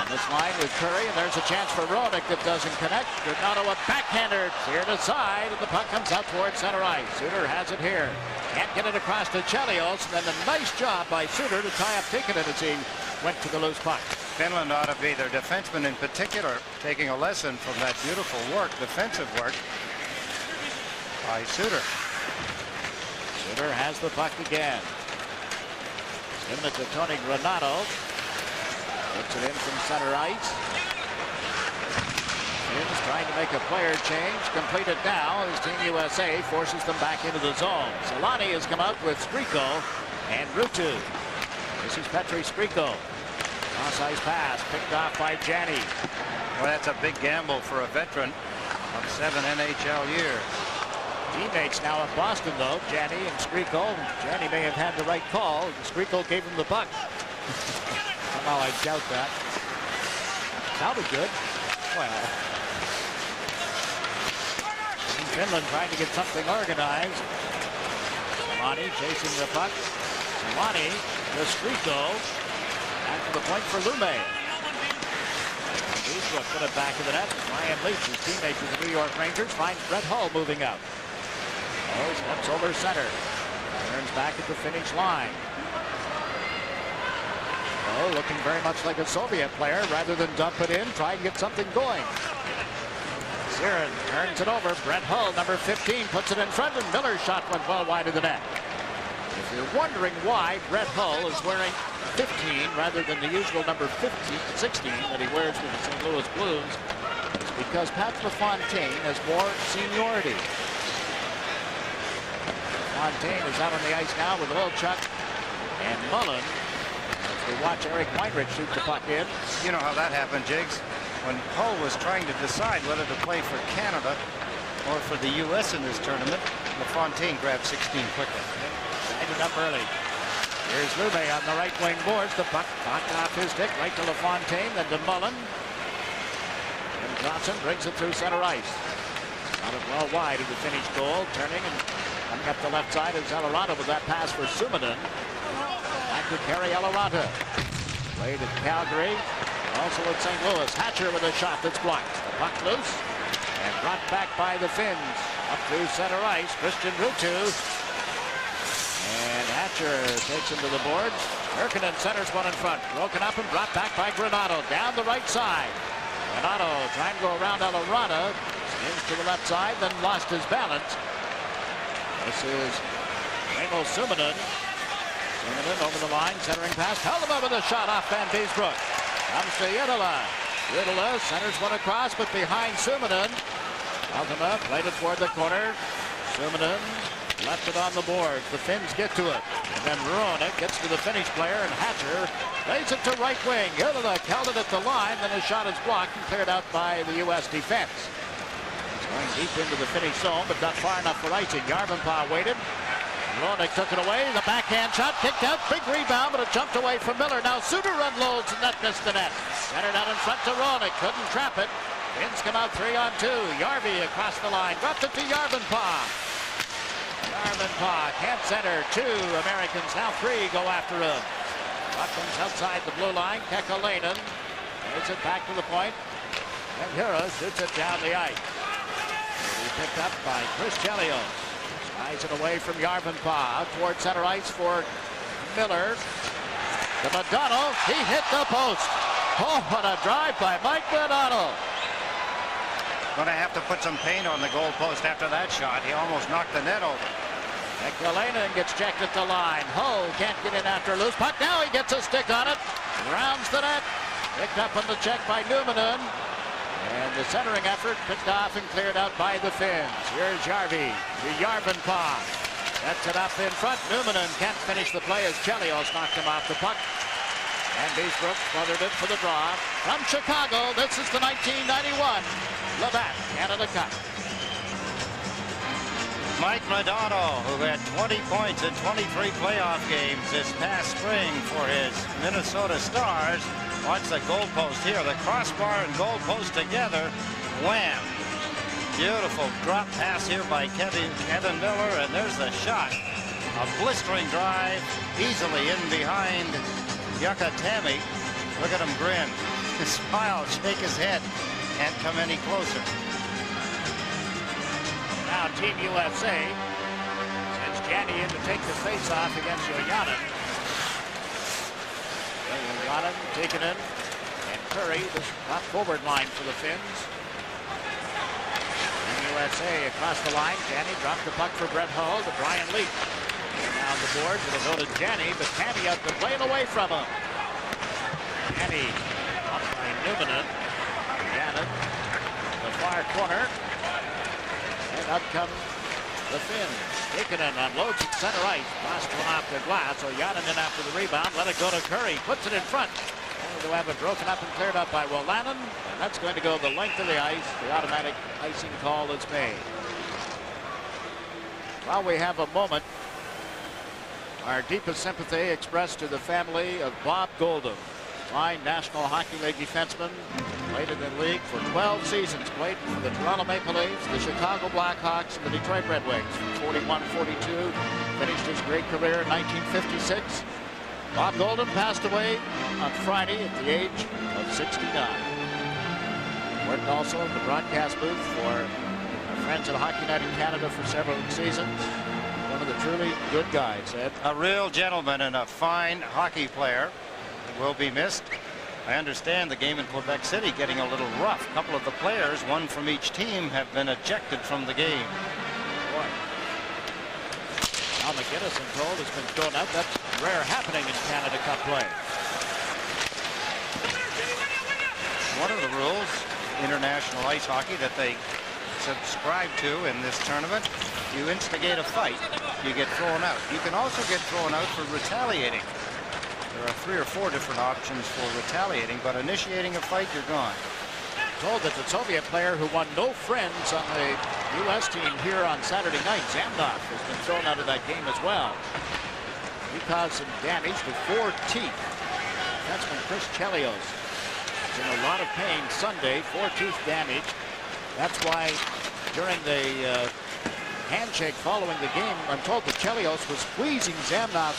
on this line with Curry, and there's a chance for Hronek that doesn't connect. Granato a backhander, cleared aside, and the puck comes out towards center ice. Suter has it here. Can't get it across to Chelios, and then a nice job by Suter to tie up Tikkanen as he went to the loose puck. Finland ought to be, their defensemen in particular, taking a lesson from that beautiful work, defensive work, by Suter. Suter has the puck again. Giving it to Tony Granato. Puts it in from center ice. Finns trying to make a player change. Completed now as Team USA forces them back into the zone. Solani has come out with Skriko and Ruutu. This is Petri Skriko. Cross-ice pass picked off by Janney. Well, that's a big gamble for a veteran of 7 NHL years. Teammates now at Boston, though. Janney and Skriko. Janney may have had the right call. Skriko gave him the puck. Somehow I doubt that. Sounded good. Well. Finland trying to get something organized. Solani chasing the puck. Solani to Skriko. Back to the point for Lume. Eastbrook put it back to the net. Ryan Leach, his teammate with the New York Rangers, finds Brett Hull moving out. Hull steps over center. Turns back at the finish line. Oh, looking very much like a Soviet player. Rather than dump it in, try and get something going. Siren turns it over. Brett Hull, number 15, puts it in front, and Miller's shot went well wide of the net. If you're wondering why Brett Hull is wearing 15 rather than the usual number 16 that he wears with the St. Louis Blues, it's because Pat LaFontaine has more seniority. LaFontaine is out on the ice now with Olchuk and Mullen. We watch Eric Weinrich shoot the puck in. You know how that happened, Jigs. When Hull was trying to decide whether to play for Canada or for the U.S. in this tournament, LaFontaine grabbed 16 quickly. Tied it up early. Here's Lube on the right wing boards. The puck knocked off his stick right to LaFontaine, then to Mullen. And Johnson brings it through center ice. Got it well wide of the Finnish goal. Turning and coming up the left side is Eloranta with that pass for Suominen. Back to Kerry Eloranta. Played at Calgary. Also at St. Louis. Hatcher with a shot that's blocked. The puck loose and brought back by the Finns. Up through center ice. Christian Ruutu. And Hatcher takes him to the boards. Erkkinen centers one in front. Broken up and brought back by Granato. Down the right side. Granato trying to go around Eloranta. Spins to the left side, then lost his balance. This is Raymond Suominen. Suominen over the line, centering pass. Hellebuck with a shot off Van Beesbroek. Comes to Yudala. Yudala centers one across, but behind Suominen. Altama played it toward the corner. Suominen left it on the board. The Finns get to it. And then Ruonik gets to the Finnish player, and Hatcher lays it to right wing. Yudala held it at the line, then his shot is blocked and cleared out by the U.S. defense. Going deep into the Finnish zone, but not far enough for icing. Järvenpää waited. Ruonik took it away. The backhand shot kicked out. Big rebound, but it jumped away from Miller. Now Suter unloads, and that missed the net. Centered out in front to Ruonik. Couldn't trap it. Finns come out 3-on-2. Järvi across the line. Dropped it to Järvenpää. Järvenpää can't center. 2 Americans, now 3 go after him. Puck comes outside the blue line. Kekalainen takes it back to the point. And Hira shoots it down the ice. Picked up by Chris Chelios. Slides it away from Järvenpää. Out toward center ice for Miller. To McDonald. He hit the post. Oh, what a drive by Mike McDonald. Going to have to put some paint on the goal post after that shot. He almost knocked the net over. Kekalainen gets checked at the line. Hull can't get in after a loose puck. Now he gets a stick on it. Rounds the net. Picked up on the check by Numminen. And the centering effort picked off and cleared out by the Finns. Here's Järvi to Järvenpää. Sets it up in front. Numminen can't finish the play as Chelios knocked him off the puck. And Beesbroek smothered it for the draw. From Chicago, this is the 1991 Labatt Canada Cup. Mike Modano, who had 20 points in 23 playoff games this past spring for his Minnesota Stars. Watch the goalpost here. The crossbar and goalpost together. Wham! Beautiful drop pass here by Kevin Miller, and there's the shot. A blistering drive, easily in behind Jukka Tammy. Look at him grin. Smile, shake his head. Can't come any closer. Now Team USA sends Janney in to take the face-off against Yojanen. Yojanen taken in, and Curry, the top forward line for the Finns. Team USA across the line. Janney dropped the puck for Brett Hull to Brian Leak. Down the boards, it'll go to Janney, but Tammy up the plane away from him. Janney up by Numminen. Janney, the far corner. And up come the Finns. Ikonen unloads at center ice. Lost one off the glass. So Yojanen in after the rebound. Let it go to Curry. Puts it in front. Only to have it broken up and cleared up by Wolanin. And that's going to go the length of the ice. The automatic icing call is made. While we have a moment, our deepest sympathy expressed to the family of Bob Goldham, fine National Hockey League defenseman. Played in the league for 12 seasons. Played for the Toronto Maple Leafs, the Chicago Blackhawks, and the Detroit Red Wings. 41-42. Finished his great career in 1956. Bob Goldham passed away on Friday at the age of 69. Worked also in the broadcast booth for our friends at Hockey Night in Canada for several seasons. One of the truly good guys, Ed. A real gentleman and a fine hockey player. Will be missed. I understand the game in Quebec City getting a little rough. A couple of the players, one from each team, have been ejected from the game. Boy. Al McGinnis, I'm told, has been thrown out. That's rare happening in Canada Cup play. One of the rules, international ice hockey, that they subscribe to in this tournament, you instigate a fight, you get thrown out. You can also get thrown out for retaliating. There are 3 or 4 different options for retaliating, but initiating a fight, you're gone. Told that the Soviet player who won no friends on the U.S. team here on Saturday night, Zamdov, has been thrown out of that game as well. He caused some damage to 4 teeth. That's when Chris Chelios was in a lot of pain Sunday. 4 teeth damage. That's why during the handshake following the game, I'm told that Chelios was squeezing Zamnov's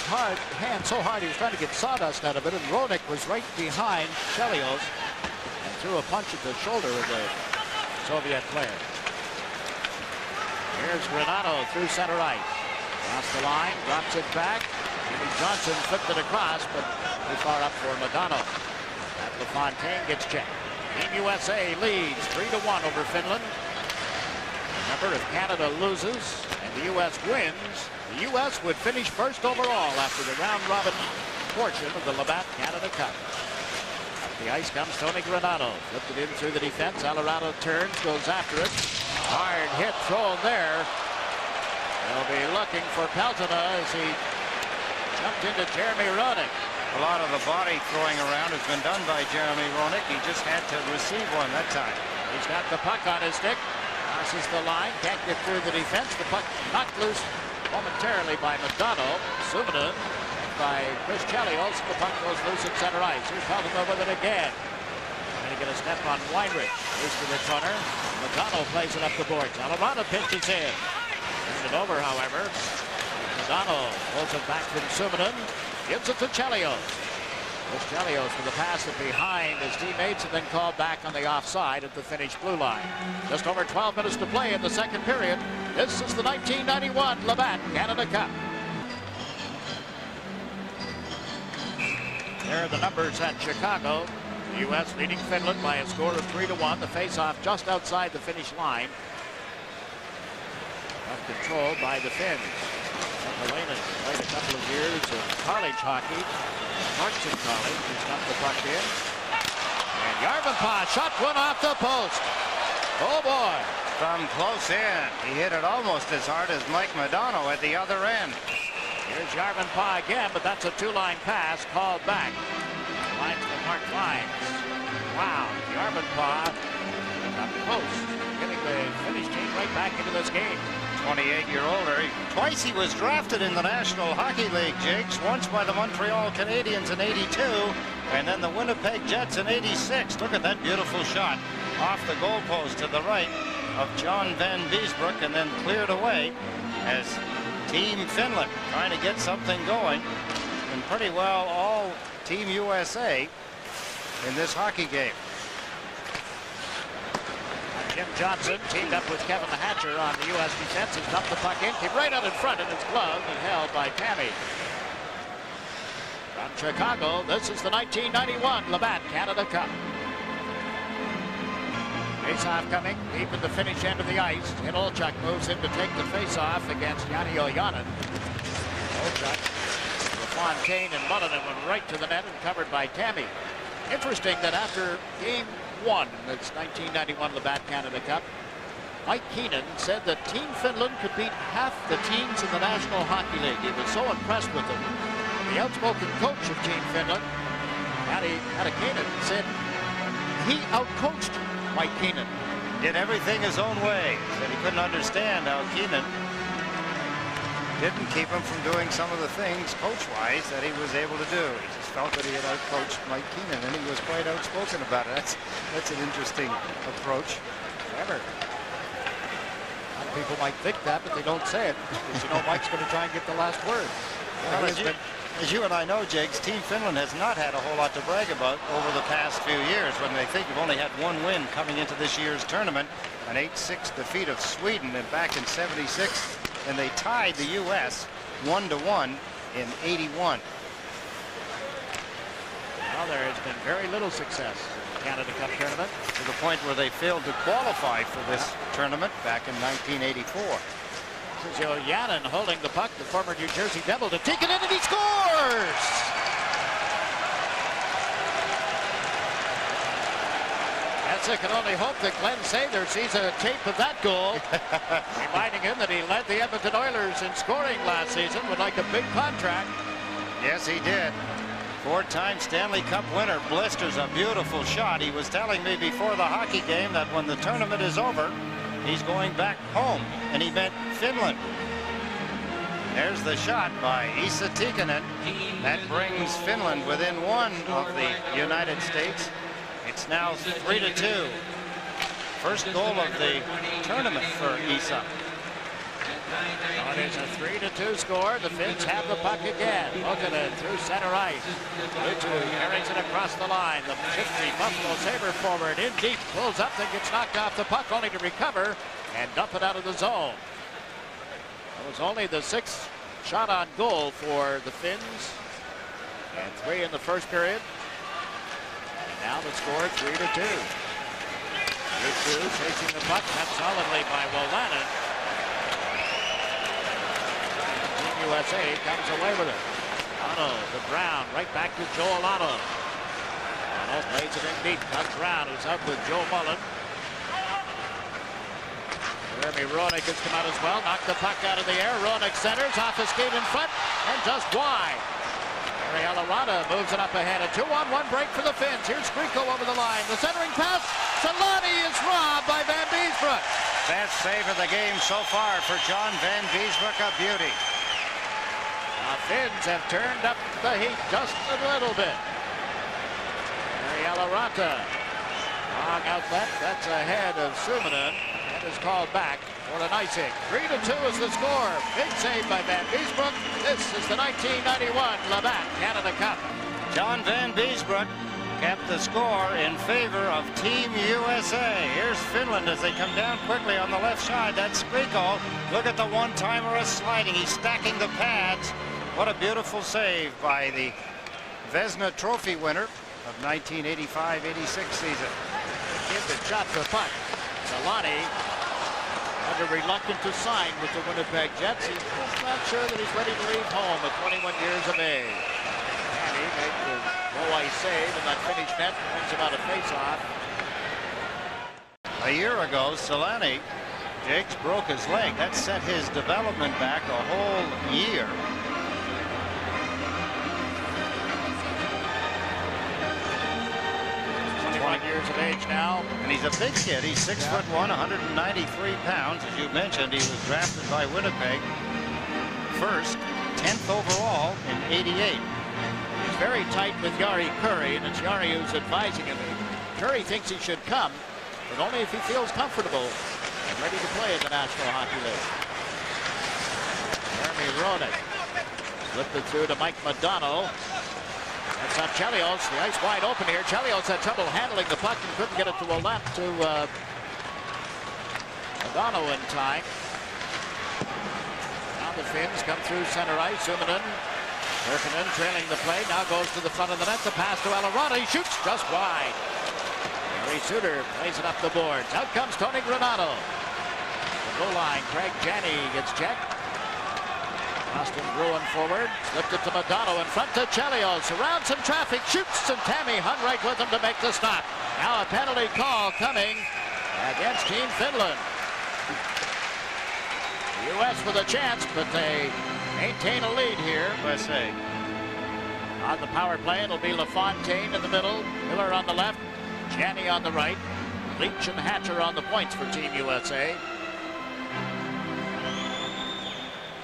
hand so hard he was trying to get sawdust out of it, and Roenick was right behind Chelios and threw a punch at the shoulder of the Soviet player. Here's Granato through center ice. Across the line, drops it back. Jimmy Johnson flipped it across, but too far up for Madonna. At LaFontaine gets checked. Team USA leads 3-1 over Finland. Remember, if Canada loses and the U.S. wins, the U.S. would finish first overall after the round-robin portion of the Labatt Canada Cup. Up the ice comes Tony Granato. Flipped it in through the defense. Alvarado turns, goes after it. Hard hit thrown there. They'll be looking for Peltona as he jumped into Jeremy Roenick. A lot of the body throwing around has been done by Jeremy Roenick. He just had to receive one that time. He's got the puck on his stick. Crosses the line. Can't get through the defense. The puck knocked loose momentarily by McDonough. Subban by Chris Chelios. The puck goes loose at center ice. Here's Peltona with it again. Trying to get a step on Weinrich. Here's to the corner. McDonough plays it up the boards. Alvarado pinches in. Turns it over, however. McDonough pulls it back from Subban. Gives it to Chelios. Chris Chelios with the pass it behind his teammates and then called back on the offside at the Finnish blue line. Just over 12 minutes to play in the second period. This is the 1991 Labatt Canada Cup. There are the numbers at Chicago. The U.S. leading Finland by a score of 3-1. The face-off just outside the Finnish line. Up control by the Finns. Helena played a couple of years of college hockey. Clarkson College. He's got the puck in. And Yarvenpää shot one off the post. Oh boy. From close in. He hit it almost as hard as Mike Madonna at the other end. Here's Yarvenpää again, but that's a 2-line pass called back. Line from Mark Lyons. Wow. Yarvenpää got post. Getting the Finnish team right back into this game. 28-year-older. Twice he was drafted in the National Hockey League, Jakes. Once by the Montreal Canadiens in '82, and then the Winnipeg Jets in '86. Look at that beautiful shot off the goalpost to the right of John Van Beesbrook, and then cleared away as Team Finland trying to get something going. And pretty well all Team USA in this hockey game. Jim Johnson teamed up with Kevin Hatcher on the U.S. defense. He's dumped the puck in, came right out in front, and it's gloved and held by Tammy. From Chicago, this is the 1991 Labatt Canada Cup. Face-off coming deep in the Finnish end of the ice. And Olchuk moves in to take the face-off against Jani Ojanen. Olchuk, LaFontaine and Mullinen went right to the net and covered by Tammy. Interesting that after game 1, that's 1991 Labatt Canada Cup, Mike Keenan said that Team Finland could beat half the teams in the National Hockey League. He was so impressed with them. The outspoken coach of Team Finland, Harry Keenan, said he outcoached Mike Keenan. Did everything his own way. Said he couldn't understand how Keenan didn't keep him from doing some of the things coach-wise that he was able to do. He just felt that he had outcoached Mike Keenan, and he was quite outspoken about it. That's an interesting approach. However, a lot of people might think that, but they don't say it, because you know Mike's going to try and get the last word. Well, as you and I know, Jakes, Team Finland has not had a whole lot to brag about over the past few years. When they think you've only had one win coming into this year's tournament, an 8-6 defeat of Sweden, and back in '76. And they tied the U.S. 1-1 in '81. Well, there has been very little success in the Canada Cup tournament. To the point where they failed to qualify for this tournament back in 1984. This is Ojanen holding the puck, the former New Jersey Devil, to take it in, and he scores! I can only hope that Glenn Sather sees a tape of that goal, reminding him that he led the Edmonton Oilers in scoring last season, would like a big contract. Yes, he did. 4-time Stanley Cup winner. Blisters a beautiful shot. He was telling me before the hockey game that when the tournament is over, he's going back home, and he meant Finland. There's the shot by Esa Tikkanen. That brings Finland within one of the United States. It's now 3-2. First goal of the tournament for Esa. So it is a 3-2 score. The Finns have the puck again. Luukkonen through center ice. Lutu carries it across the line. The 50 Buffalo Sabre forward in deep. Pulls up, then gets knocked off the puck, only to recover and dump it out of the zone. It was only the 6th shot on goal for the Finns. And 3 in the first period. And now the score 3-2. 3-2 chasing the puck. Kept solidly by Wolanin. USA comes away with it. Otto to Brown, right back to Joel Otto. Otto plays it in deep. Doug Brown, who's out with Joe Mullen. Jeremy Roenick has come out as well. Knocked the puck out of the air. Roenick centers off his skate in front and just wide. Ariella Rada moves it up ahead. A 2-on-1 break for the Finns. Here's Grieco over the line. The centering pass. Solani is robbed by Van Beesbroek. Best save of the game so far for John Van Beesbroek. A beauty. The Finns have turned up the heat just a little bit. Ariella Ranta. Long outlet. That's ahead of Suominen. That is called back for an icing. 3-2 is the score. Big save by Van Beesbroek. This is the 1991 Labatt Canada Cup. John Van Beesbroek kept the score in favor of Team USA. Here's Finland as they come down quickly on the left side. That's Grieco. Look at the one-timer sliding. He's stacking the pads. What a beautiful save by the Vezina Trophy winner of 1985-86 season. Kid that shot the puck. Solani under reluctant to sign with the Winnipeg Jets. He's just not sure that he's ready to leave home at 21 years of age. And he made the low-ice save, and that finished net brings about a face-off. A year ago, Solani, Jakes broke his leg. That set his development back a whole year. 21 years of age now. And he's a big kid. He's 6'1", 193 pounds. As you mentioned, he was drafted by Winnipeg first, 10th overall in '88. He's very tight with Jari Kurri, and it's Jari who's advising him. Kurri thinks he should come, but only if he feels comfortable and ready to play in the National Hockey League. Jeremy Roenick slipped it through to Mike Modano. That's not Chelios. The ice wide open here. Chelios had trouble handling the puck and couldn't get it to Modano in time. Now the Finns come through center ice. Suominen, Kirkinen trailing the play. Now goes to the front of the net. The pass to Alarada. He shoots just wide. Harry Suter plays it up the boards. Out comes Tony Granato. The goal line. Craig Janney gets checked. Austin Bruin forward, slipped it to Modano in front to Chelios, around some traffic, shoots, and Tammy hung right with him to make the stop. Now a penalty call coming against Team Finland. The U.S. with a chance, but they maintain a lead here. USA. On the power play, it'll be LaFontaine in the middle, Miller on the left, Janney on the right, Leach and Hatcher on the points for Team USA.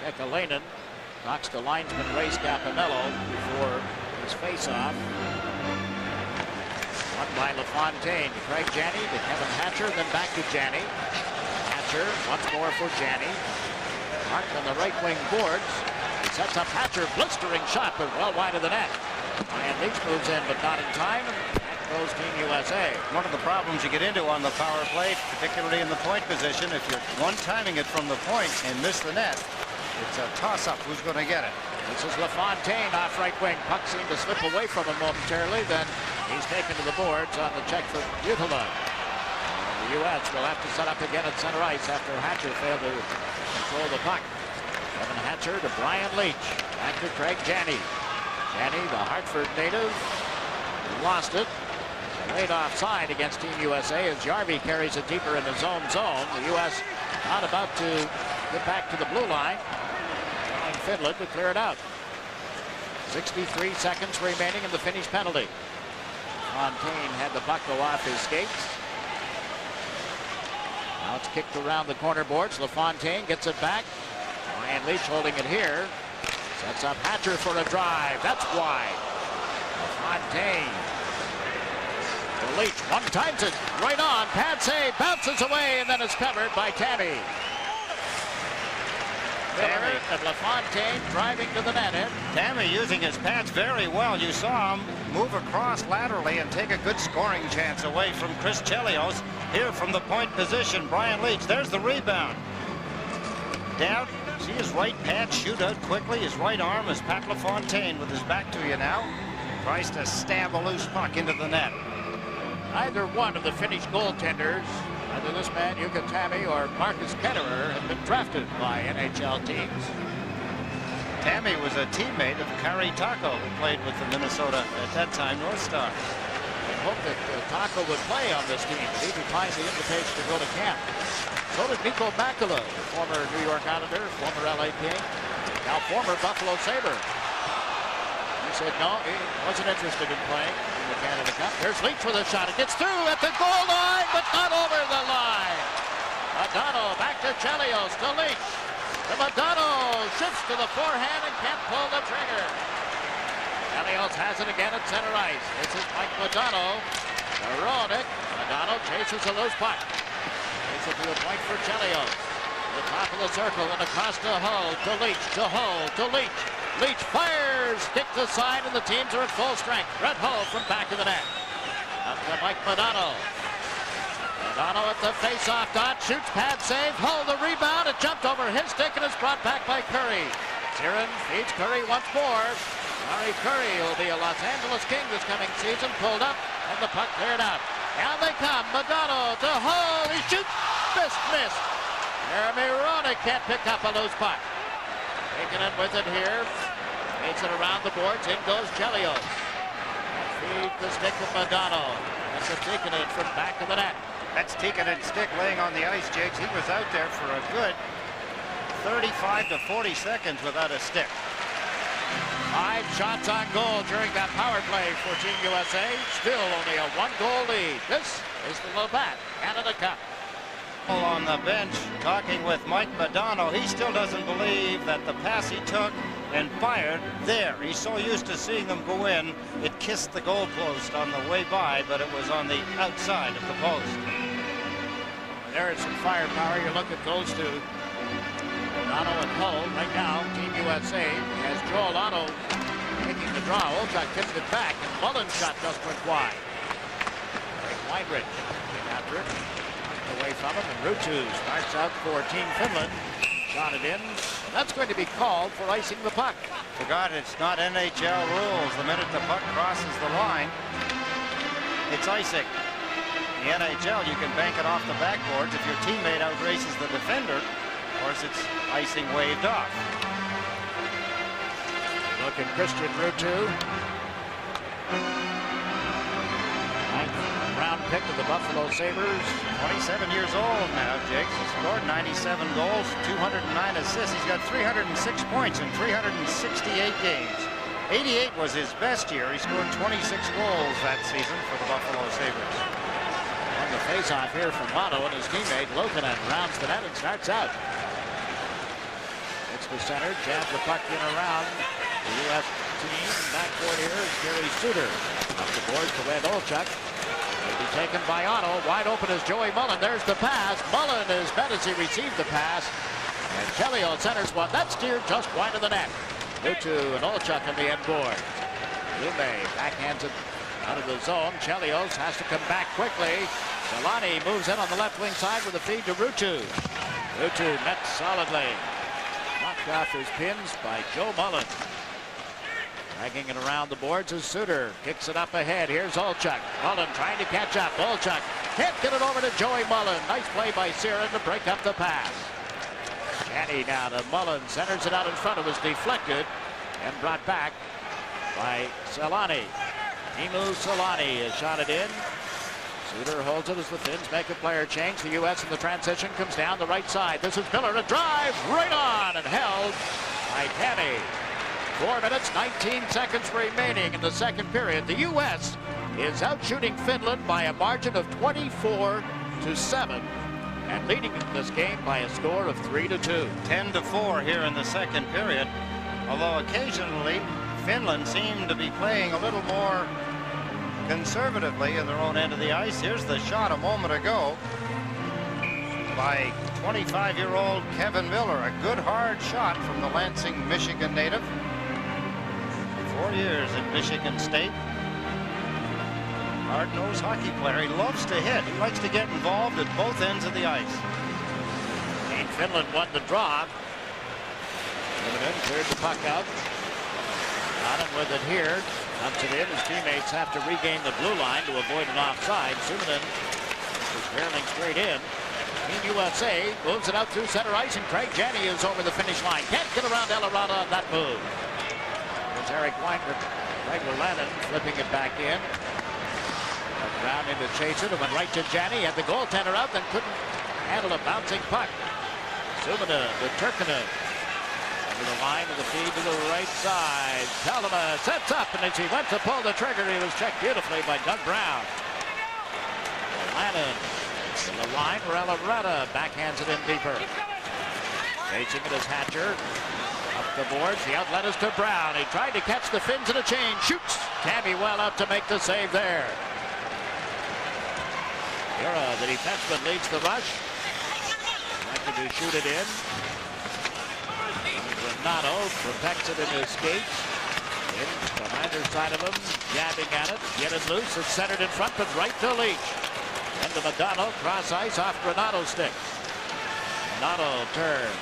Kekalainen knocks the linesman Ray Scapinello before his face-off. Won by LaFontaine to Craig Janney to Kevin Hatcher, then back to Janney. Hatcher once more for Janney. Marked on the right wing boards. He sets up Hatcher, blistering shot, but well wide of the net. Ryan Leach moves in, but not in time. Back goes Team USA. One of the problems you get into on the power play, particularly in the point position, if you're one-timing it from the point and miss the net, it's a toss-up. Who's going to get it? This is LaFontaine off right wing. Puck seemed to slip away from him momentarily. Then he's taken to the boards on the check for Butala. The U.S. will have to set up again at center ice after Hatcher failed to control the puck. Kevin Hatcher to Brian Leach. Back to Craig Janney. Janney, the Hartford native, lost it. Laid offside against Team USA as Jarvie carries it deeper in the zone. The U.S. not about to get back to the blue line. Finland to clear it out. 63 seconds remaining in the Finnish penalty. Fontaine had the puck go off his skates. Now it's kicked around the corner boards. LaFontaine gets it back. Brian Leach holding it here. Sets up Hatcher for a drive. That's wide. Fontaine. To Leach. One times it. Right on. Pad save. Bounces away and then it's covered by Tammy. Miller and LaFontaine driving to the net. Tammy using his pads very well. You saw him move across laterally and take a good scoring chance away from Chris Chelios. Here from the point position, Brian Leach. There's the rebound. Down. See his right pad shoot out quickly. His right arm is Pat LaFontaine with his back to you now. Tries to stab a loose puck into the net. Neither one of the Finnish goaltenders, either this man, Jukka Tammi, or Marcus Ketterer, have been drafted by NHL teams. Tammy was a teammate of Kari Taco, who played with the Minnesota, at that time, North Stars. I hope that Taco would play on this team, but he declined the invitation to go to camp. So did Mikko Makula, former New York Islander, former LA King, now former Buffalo Sabre. He said no, he wasn't interested in playing in the Canada Cup. There's Leach with a shot. It gets through at the goal line, but not over the line. Madonna back to Chelios, to Leach. The Madonna shifts to the forehand and can't pull the trigger. Chelios has it again at center ice. This is Mike Madonna. Roenick. Madonna chases a loose puck. Takes it to the point for Chelios. The top of the circle and across to Hull, to Leach, to Hull, to Leach. Leach fires, kicks aside, and the teams are at full strength. Brett Hull from back of the net. Up to Mike Madonna. Madonna at the face-off dot, shoots, pad save, Hull the rebound, it jumped over his stick and is brought back by Curry. Siren feeds Curry once more. Murray Curry will be a Los Angeles King this coming season, pulled up, and the puck cleared out. Down they come, Madonna to Hull, he shoots, missed. Jeremy Roenick can't pick up a loose puck. Taking it with it here. Makes it around the boards. In goes Chelios. Feed the stick of Madonna. That's a Tikkanen from back of the net. That's Tikkanen's stick laying on the ice, Jakes. He was out there for a good 35 to 40 seconds without a stick. 5 shots on goal during that power play for Team USA. Still only a 1-goal lead. This is the Labatt Canada Cup. On the bench talking with Mike Madonna. He still doesn't believe that the pass he took and fired there. He's so used to seeing them go in, it kissed the goalpost on the way by, but it was on the outside of the post. There is some firepower. You look at those two. Otto and Hull right now. Team USA has Joel Otto taking the draw. Olchak tips it back, and Mullen's shot just went wide. Weinrich came after it. Away from him, and Ruutu starts out for Team Finland. Shot it in. That's going to be called for icing the puck. Forgot it's not NHL rules. The minute the puck crosses the line, it's icing. In the NHL, you can bank it off the backboards. If your teammate outraces the defender, of course, it's icing waved off. Look at Christian Ruutu. Round pick of the Buffalo Sabres. 27 years old now, Jakes. He's scored 97 goals, 209 assists. He's got 306 points in 368 games. 88 was his best year. He scored 26 goals that season for the Buffalo Sabres. On the face-off here from Otto and his teammate Lokinen rounds the net and starts out. It's the center, jabs the puck in around the U.S. team. Backcourt here is Gary Suter. Up the boards to Ed Olchuk. Will be taken by Otto. Wide open is Joey Mullen. There's the pass. Mullen is met as he received the pass. And Chelios centers one. That's steered just wide of the net. Ruutu and Olchuk on the end board. Lume backhands it out of the zone. Chelios has to come back quickly. Solani moves in on the left wing side with a feed to Ruutu. Ruutu met solidly. Knocked off his pins by Joe Mullen. Dragging it around the boards is Suter. Kicks it up ahead. Here's Olchuk. Mullen trying to catch up. Olchuk can't get it over to Joey Mullen. Nice play by Siren to break up the pass. Janney now to Mullen. Centers it out in front. It was deflected and brought back by Solani. Teemu Solani has shot it in. Suter holds it as the Finns make a player change. The U.S. in the transition comes down the right side. This is Miller. A drive right on and held by Tammy. 4 minutes, 19 seconds remaining in the second period. The U.S. is out shooting Finland by a margin of 24-7. and leading this game by a score of 3-2. 10-4 here in the second period. Although occasionally Finland seemed to be playing a little more conservatively in their own end of the ice. Here's the shot a moment ago by 25-year-old Kevin Miller. A good hard shot from the Lansing, Michigan native. 4 years at Michigan State. Hard-nosed hockey player. He loves to hit. He likes to get involved at both ends of the ice. Team Finland won the draw. Suminen cleared the puck out. Got him with it here. Dumps it in. His teammates have to regain the blue line to avoid an offside. Suminen is barreling straight in. Team USA moves it out through center ice, and Craig Janney is over the finish line. Can't get around Elarada on that move. There's Eric Weinrich. Greg Lannon flipping it back in. Brown into Chaser, went right to Janney. Had the goaltender out, then couldn't handle a bouncing puck. Suminen to Turkinen. Over the line of the feed to the right side. Kalama sets up, and as he went to pull the trigger, he was checked beautifully by Doug Brown. Lannon in the line. Elarada backhands it in deeper. Facing it is Hatcher. Up the boards. The outlet is to Brown. He tried to catch the fins in a chain. Shoots. Tammy well up to make the save there. Yura, the defenseman, leads the rush. Likely to shoot it in. Renato protects it in his skates. In from either side of him, jabbing at it. Get it loose. It's centered in front, but right to Leach. And to Madonna, cross ice off Renato's stick. Renato turns.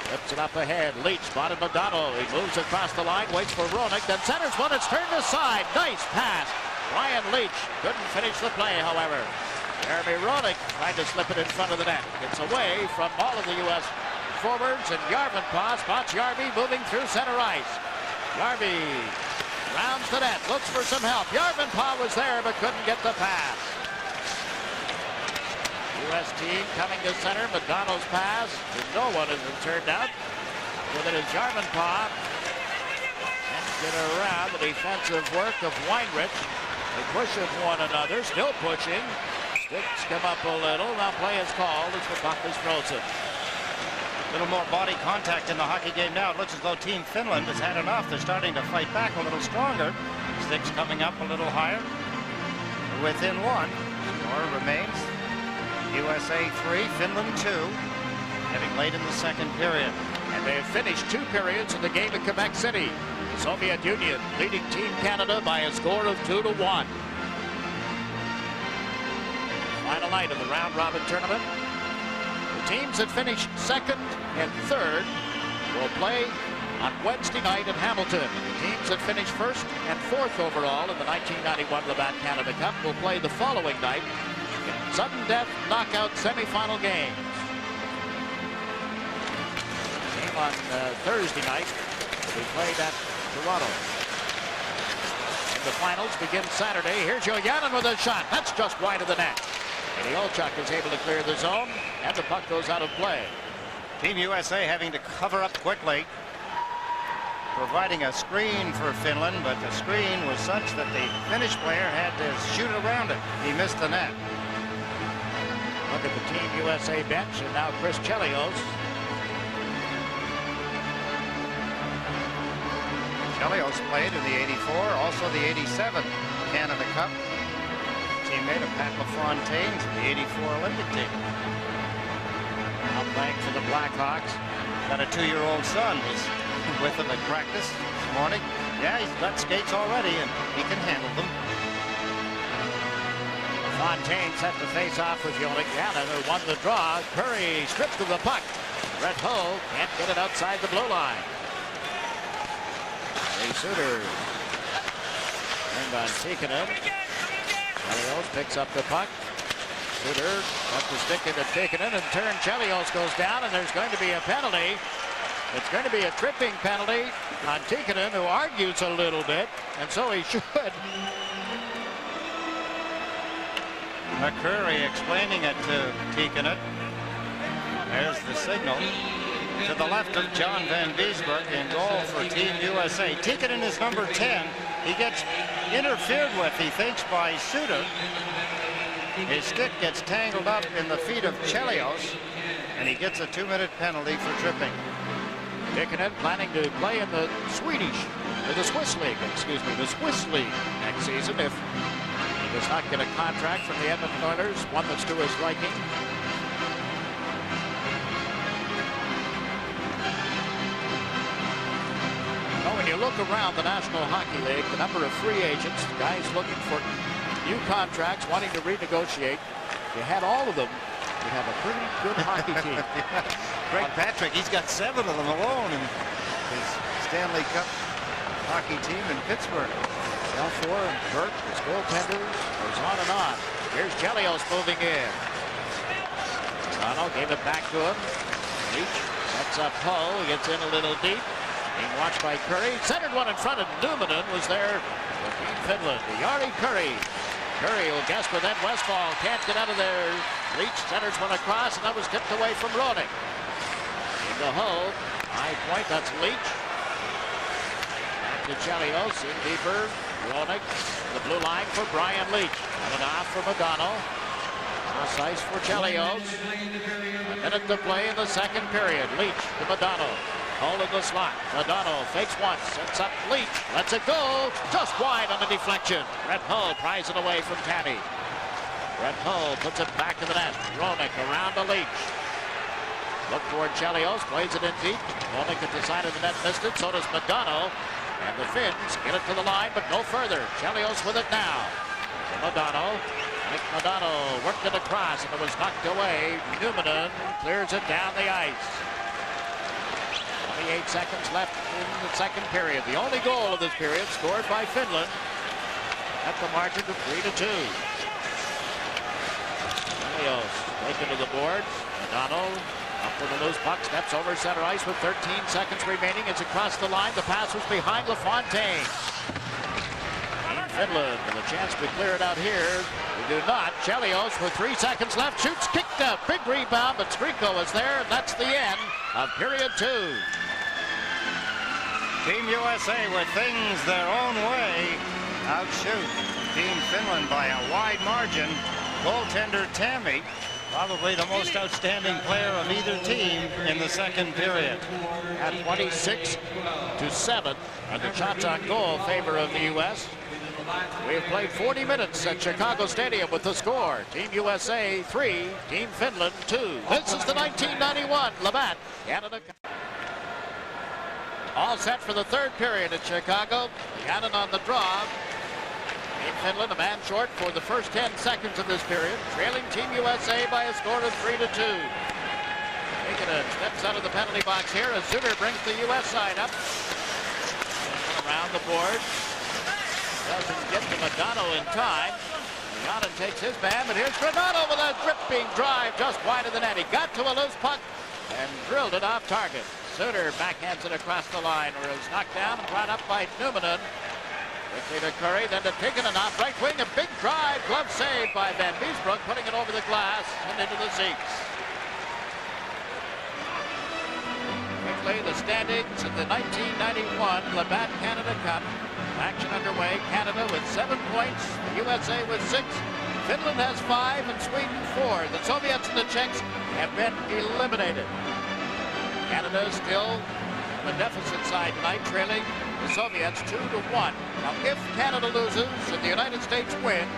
Flips it up ahead. Leach spotted Madonna. He moves across the line, waits for Roenick, then centers one. It's turned aside. Nice pass. Ryan Leach couldn't finish the play, however. Jeremy Roenick tried to slip it in front of the net. It's away from all of the U.S. forwards, and Järvenpää spots Järvi moving through center ice. Järvi rounds the net, looks for some help. Järvenpää was there but couldn't get the pass. U.S. team coming to center. McDonald's pass. No one has turned out. With it is Järvenpää. Can't get around the defensive work of Weinrich. They push of one another, still pushing. Sticks come up a little. Now play is called as the puck is frozen. A little more body contact in the hockey game now. It looks as though Team Finland has had enough. They're starting to fight back a little stronger. Sticks coming up a little higher. Within one. Score remains. USA 3, Finland 2. Heading late in the second period. And they've finished 2 periods in the game at Quebec City. The Soviet Union leading Team Canada by a score of 2-1. Final night of the round-robin tournament. The teams that finished second and third will play on Wednesday night in Hamilton. The teams that finished first and fourth overall in the 1991 Labatt Canada Cup will play the following night in sudden death knockout semifinal games. Game on Thursday night will be played at Toronto. And the finals begin Saturday. Here's Yoyanin with a shot. That's just wide of the net. And Olchuk is able to clear the zone, and the puck goes out of play. Team USA having to cover up quickly, providing a screen for Finland, but the screen was such that the Finnish player had to shoot around it. He missed the net. Look at the Team USA bench, and now Chris Chelios. Chelios played in the 84, also the 87 Canada Cup. Teammate of Pat LaFontaine's in the 84 Olympic team. Now playing for the Blackhawks. Got a 2-year-old son who's with him at practice this morning. Yeah, he's got skates already, and he can handle them. LaFontaine set the face off with Yoyanin, who won the draw. Curry stripped of the puck. Brett Hull can't get it outside the blue line. Ray Suter turned on Tikkanen. Chelios picks up the puck. Suter got the stick into Tikkanen and turn. Chelios goes down, and there's going to be a penalty. It's going to be a tripping penalty on Tikkanen, who argues a little bit, and so he should. McCurry explaining it to Tikkanen. There's the signal. To the left of John Van Beesbroek in goal for Team USA. Tikkanen is number 10. He gets interfered with, he thinks, by Suter. His stick gets tangled up in the feet of Chelios, and he gets a 2-minute penalty for tripping. Tikkanen planning to play in the Swiss League, the Swiss League next season if he does not get a contract from the Edmonton Oilers, one that's to his liking. When you look around the National Hockey League, the number of free agents, guys looking for new contracts, wanting to renegotiate, you had all of them, you have a pretty good hockey team. Greg Patrick, he's got 7 of them alone in his Stanley Cup hockey team in Pittsburgh. Belfour and Burke, his goaltenders, goes on and on. Here's Chelios moving in. Toronto gave it back to him. Leach sets up Hull, gets in a little deep. Being watched by Curry. Centered one in front of Numminen was there with Team Finland. Jari Kurri. Curry will guess with Ed Westfall. Can't get out of there. Leach centers one across, and that was tipped away from Roenick. Into Hull. High point, that's Leach. Back to Chelios. In deeper. Roenick. The blue line for Brian Leach. On and off for Modano. Cross ice for Chelios. A minute to play in the second period. Leach to Modano. Hull in the slot. Modano fakes once, sets up Leach, lets it go, just wide on the deflection. Brett Hull pries it away from Taddy. Brett Hull puts it back to the net. Roenick around to Leach. Look toward Chelios, plays it in deep. Roenick at the side of the net missed it, so does Modano. And the Finns get it to the line, but no further. Chelios with it now. To Modano. Nick Modano worked it across, and it was knocked away. Numminen clears it down the ice. 28 seconds left in the second period. The only goal of this period scored by Finland at the margin of 3-2. Chelios taken to the boards. Modano up with a loose puck, steps over center ice with 13 seconds remaining. It's across the line. The pass was behind LaFontaine. Finland with a chance to clear it out here. They do not. Chelios with 3 seconds left. Shoots, kicked up. Big rebound, but Striko is there, and that's the end of period 2. Team USA, with things their own way, outshoot Team Finland by a wide margin. Goaltender Tammy, probably the most outstanding player of either team in the second period. At 26-7, and the shots on goal favor of the U.S. We have played 40 minutes at Chicago Stadium with the score. Team USA 3, Team Finland 2. This is the 1991 Labatt Canada Cup. All set for the third period at Chicago. Cannon on the draw. Team Finland a man short for the first 10 seconds of this period, trailing Team USA by a score of 3-2. Taking a steps out of the penalty box here as Suter brings the U.S. side up. Around the board. Doesn't get to Modano in time. Giannin takes his man, but here's Granato with a dripping drive just wide of the net. He got to a loose puck and drilled it off target. Suter backhands it across the line, where it was knocked down and brought up by Numminen. Quickly to Curry, then to Tikkanen off right wing. A big drive, glove save by Van Beesbrook, putting it over the glass and into the seats. Quickly, the standings in the 1991 Labatt Canada Cup. Action underway. Canada with 7 points, the USA with 6. Finland has 5 and Sweden 4. The Soviets and the Czechs have been eliminated. Canada still on the deficit side tonight, trailing the Soviets 2-1. Now, if Canada loses and the United States wins,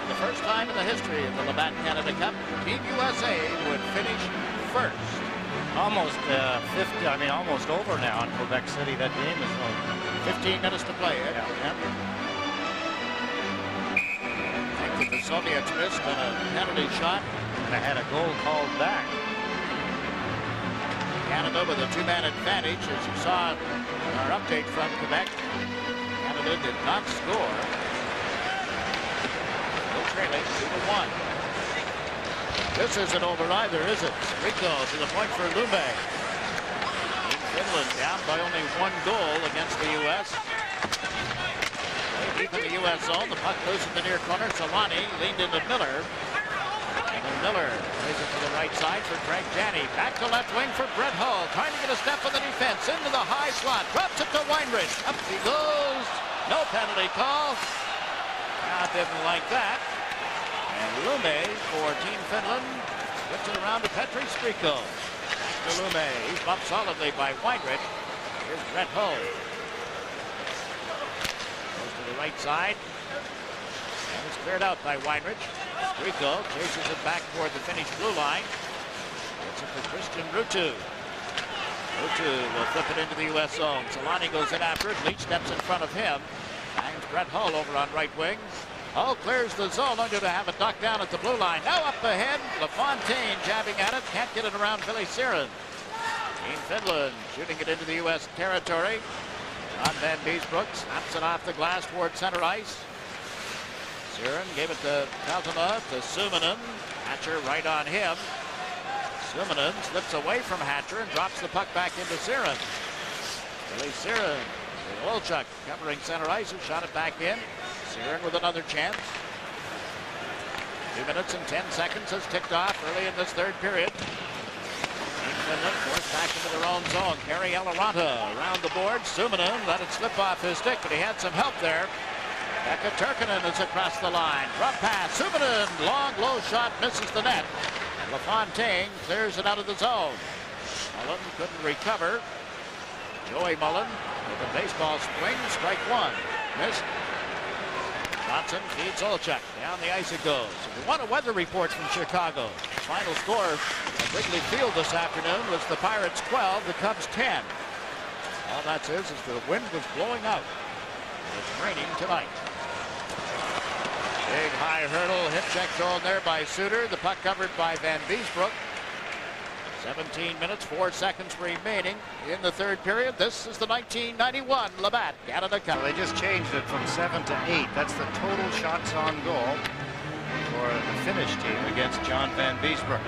for the first time in the history of the Labatt Canada Cup, Team USA would finish first. Almost almost over now in Quebec City. That game is over. 15 minutes to play. Yeah. I think the Soviets missed on a penalty shot. They had a goal called back. Canada with a 2-man advantage, as you saw in our update from Quebec. Canada did not score. Still trailing 2-1. This isn't over either, is it? Rico to the point for Lumbe. Finland down by only 1 goal against the U.S. Deep in the U.S. zone, the puck loose in the near corner. Solani leaned into Miller. And Miller plays it to the right side for Craig Janney. Back to left wing for Brett Hull. Trying to get a step on the defense. Into the high slot. Drops it to Weinrich. Up he goes. No penalty call. Now didn't like that. And Lume for Team Finland gets it around to Petri Striko. Back to Lume. He's bumped solidly by Weinrich. Here's Brett Hull. Goes to the right side. And it's cleared out by Weinrich. Striko chases it back toward the Finnish blue line. Gets it to Christian Ruutu. Ruutu will flip it into the U.S. zone. Solani goes in after it. Leach steps in front of him. Bangs Brett Hull over on right wing. Hull clears the zone, only to have it knocked down at the blue line. Now up ahead. LaFontaine jabbing at it. Can't get it around Billy Siren. Team Finland shooting it into the U.S. territory. John Van Beesbroek snaps it off the glass toward center ice. Siren gave it to Peltoma, to Suominen. Hatcher right on him. Suominen slips away from Hatcher and drops the puck back into Siren. Billy Siren with Olchuk covering center ice and shot it back in. Siren with another chance. 2 minutes and 10 seconds has ticked off early in this third period. Team Finland forced back into their own zone. Kari Eloranta around the board. Suominen let it slip off his stick, but he had some help there. Pekka Turkkanen is across the line. Drop pass. Suominen, long, low shot, misses the net. LaFontaine clears it out of the zone. Mullen couldn't recover. Joey Mullen with a baseball swing, strike one. Missed. Johnson feeds Olchuk. Down the ice it goes. We want a weather report from Chicago. The final score at Wrigley Field this afternoon was the Pirates 12, the Cubs 10. All that says is the wind was blowing out. It's raining tonight. Big high hurdle, hip check thrown there by Suter. The puck covered by Van Beesbroek. 17 minutes, 4 seconds remaining in the third period. This is the 1991 Labatt Canada Cup. They just changed it from 7 to 8. That's the total shots on goal for the Finnish team against John Van Beesbroek.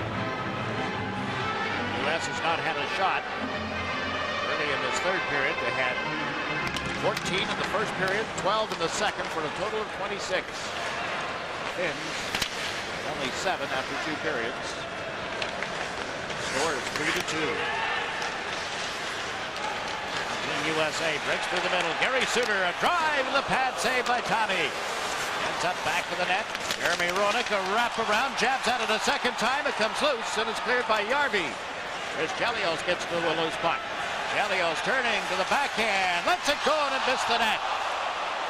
The U.S. has not had a shot early in this third period. They had 14 in the first period, 12 in the second for a total of 26. Finns only 7 after 2 periods. Score is 3-2. Team USA breaks through the middle. Gary Suter, a drive in the pad, saved by Tommy. Ends up back to the net. Jeremy Roenick, a wraparound, jabs at it a second time. It comes loose and is cleared by Järvi. Here's Chelios, gets to a loose puck. Chelios turning to the backhand, lets it go and it missed the net.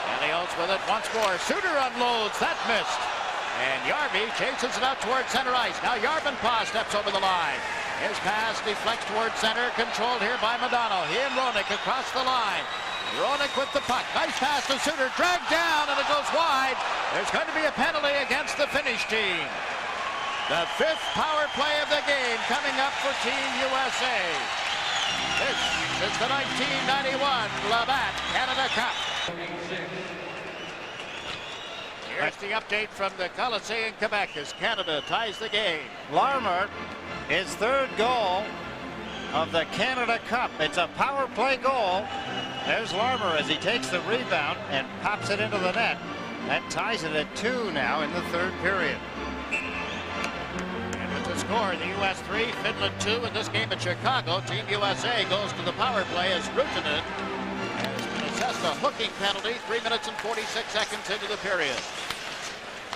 Chelios with it once more. Suter unloads, that missed. And Järvi chases it out towards center ice. Now Järvenpää steps over the line. His pass deflects towards center, controlled here by Modano. He and Roenick across the line. Roenick with the puck. Nice pass to Suter, dragged down, and it goes wide. There's going to be a penalty against the Finnish team. The 5th power play of the game coming up for Team USA. This is the 1991 Labatt Canada Cup. Here's the update from the Colisée in Quebec as Canada ties the game. Larmer, his 3rd goal of the Canada Cup. It's a power play goal. There's Larmer as he takes the rebound and pops it into the net. That ties it at 2 now in the 3rd period. And with the score, the U.S. 3, Finland 2 in this game at Chicago. Team USA goes to the power play as Ruutunen has been assessed a hooking penalty 3 minutes and 46 seconds into the period.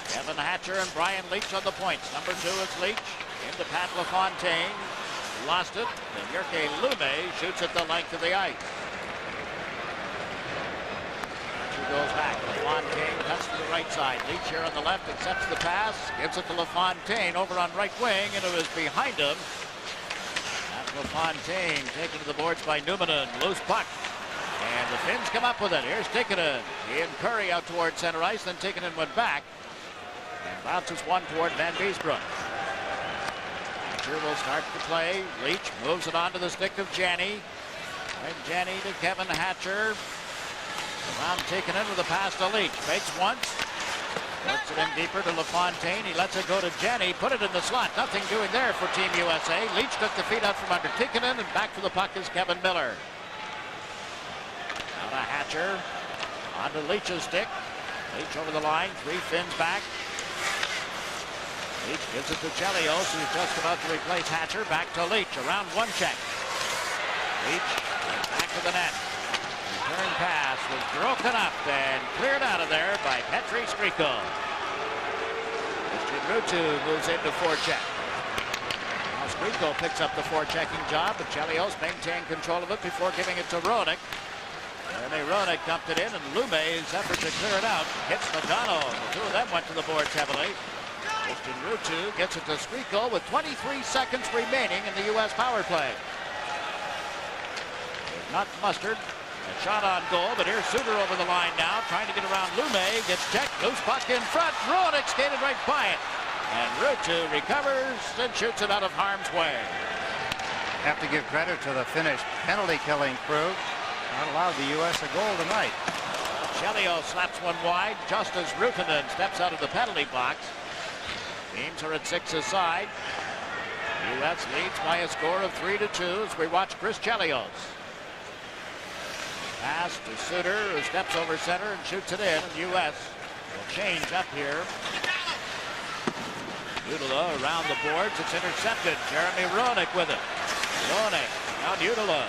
Kevin Hatcher and Brian Leach on the points. Number 2 is Leach. Into Pat LaFontaine. Lost it. And Jyrki Lume shoots at the length of the ice. Hatcher goes back. LaFontaine cuts to the right side. Leach here on the left accepts the pass. Gives it to LaFontaine over on right wing. And it was behind him. That's LaFontaine taken to the boards by Numminen. Loose puck. And the Finns come up with it. Here's Tikkanen. He and Curry out towards center ice. Then Tikkanen went back. And bounces one toward Van Beesbroek. Hatcher will start the play. Leach moves it onto the stick of Janney. And Janney to Kevin Hatcher. Around Tikkanen with a pass to Leach. Fakes once. Puts it in deeper to LaFontaine. He lets it go to Janney. Put it in the slot. Nothing doing there for Team USA. Leach took the feet out from under Tikkanen. And back for the puck is Kevin Miller. Now to Hatcher. Onto Leach's stick. Leach over the line. 3 Finns back. Leach gives it to Chelios, who's just about to replace Hatcher. Back to Leach, around one check. Leach back to the net. Return pass was broken up and cleared out of there by Petri Striko. Christian Ruutu moves into forecheck. Now Skriko picks up the forechecking job, but Chelios maintained control of it before giving it to Roenick. Jeremy Roenick dumped it in, and Lume's effort to clear it out hits Madonna. The two of them went to the boards heavily. Christian Ruutu gets it to Skriko with 23 seconds remaining in the U.S. power play. Not mustered. A shot on goal, but here's Suter over the line now, trying to get around Lume. Gets checked, loose puck in front. Roenick skated right by it. And Ruutu recovers and shoots it out of harm's way. Have to give credit to the Finnish penalty killing crew. Not allowed the U.S. a goal tonight. Chelios slaps one wide just as Ruutunen steps out of the penalty box. Teams are at 6 aside. The U.S. leads by a score of 3-2 as we watch Chris Chelios. Pass to Suter, who steps over center and shoots it in. And U.S. will change up here. Udala around the boards. It's intercepted. Jeremy Roenick with it. Roenick, now Udala.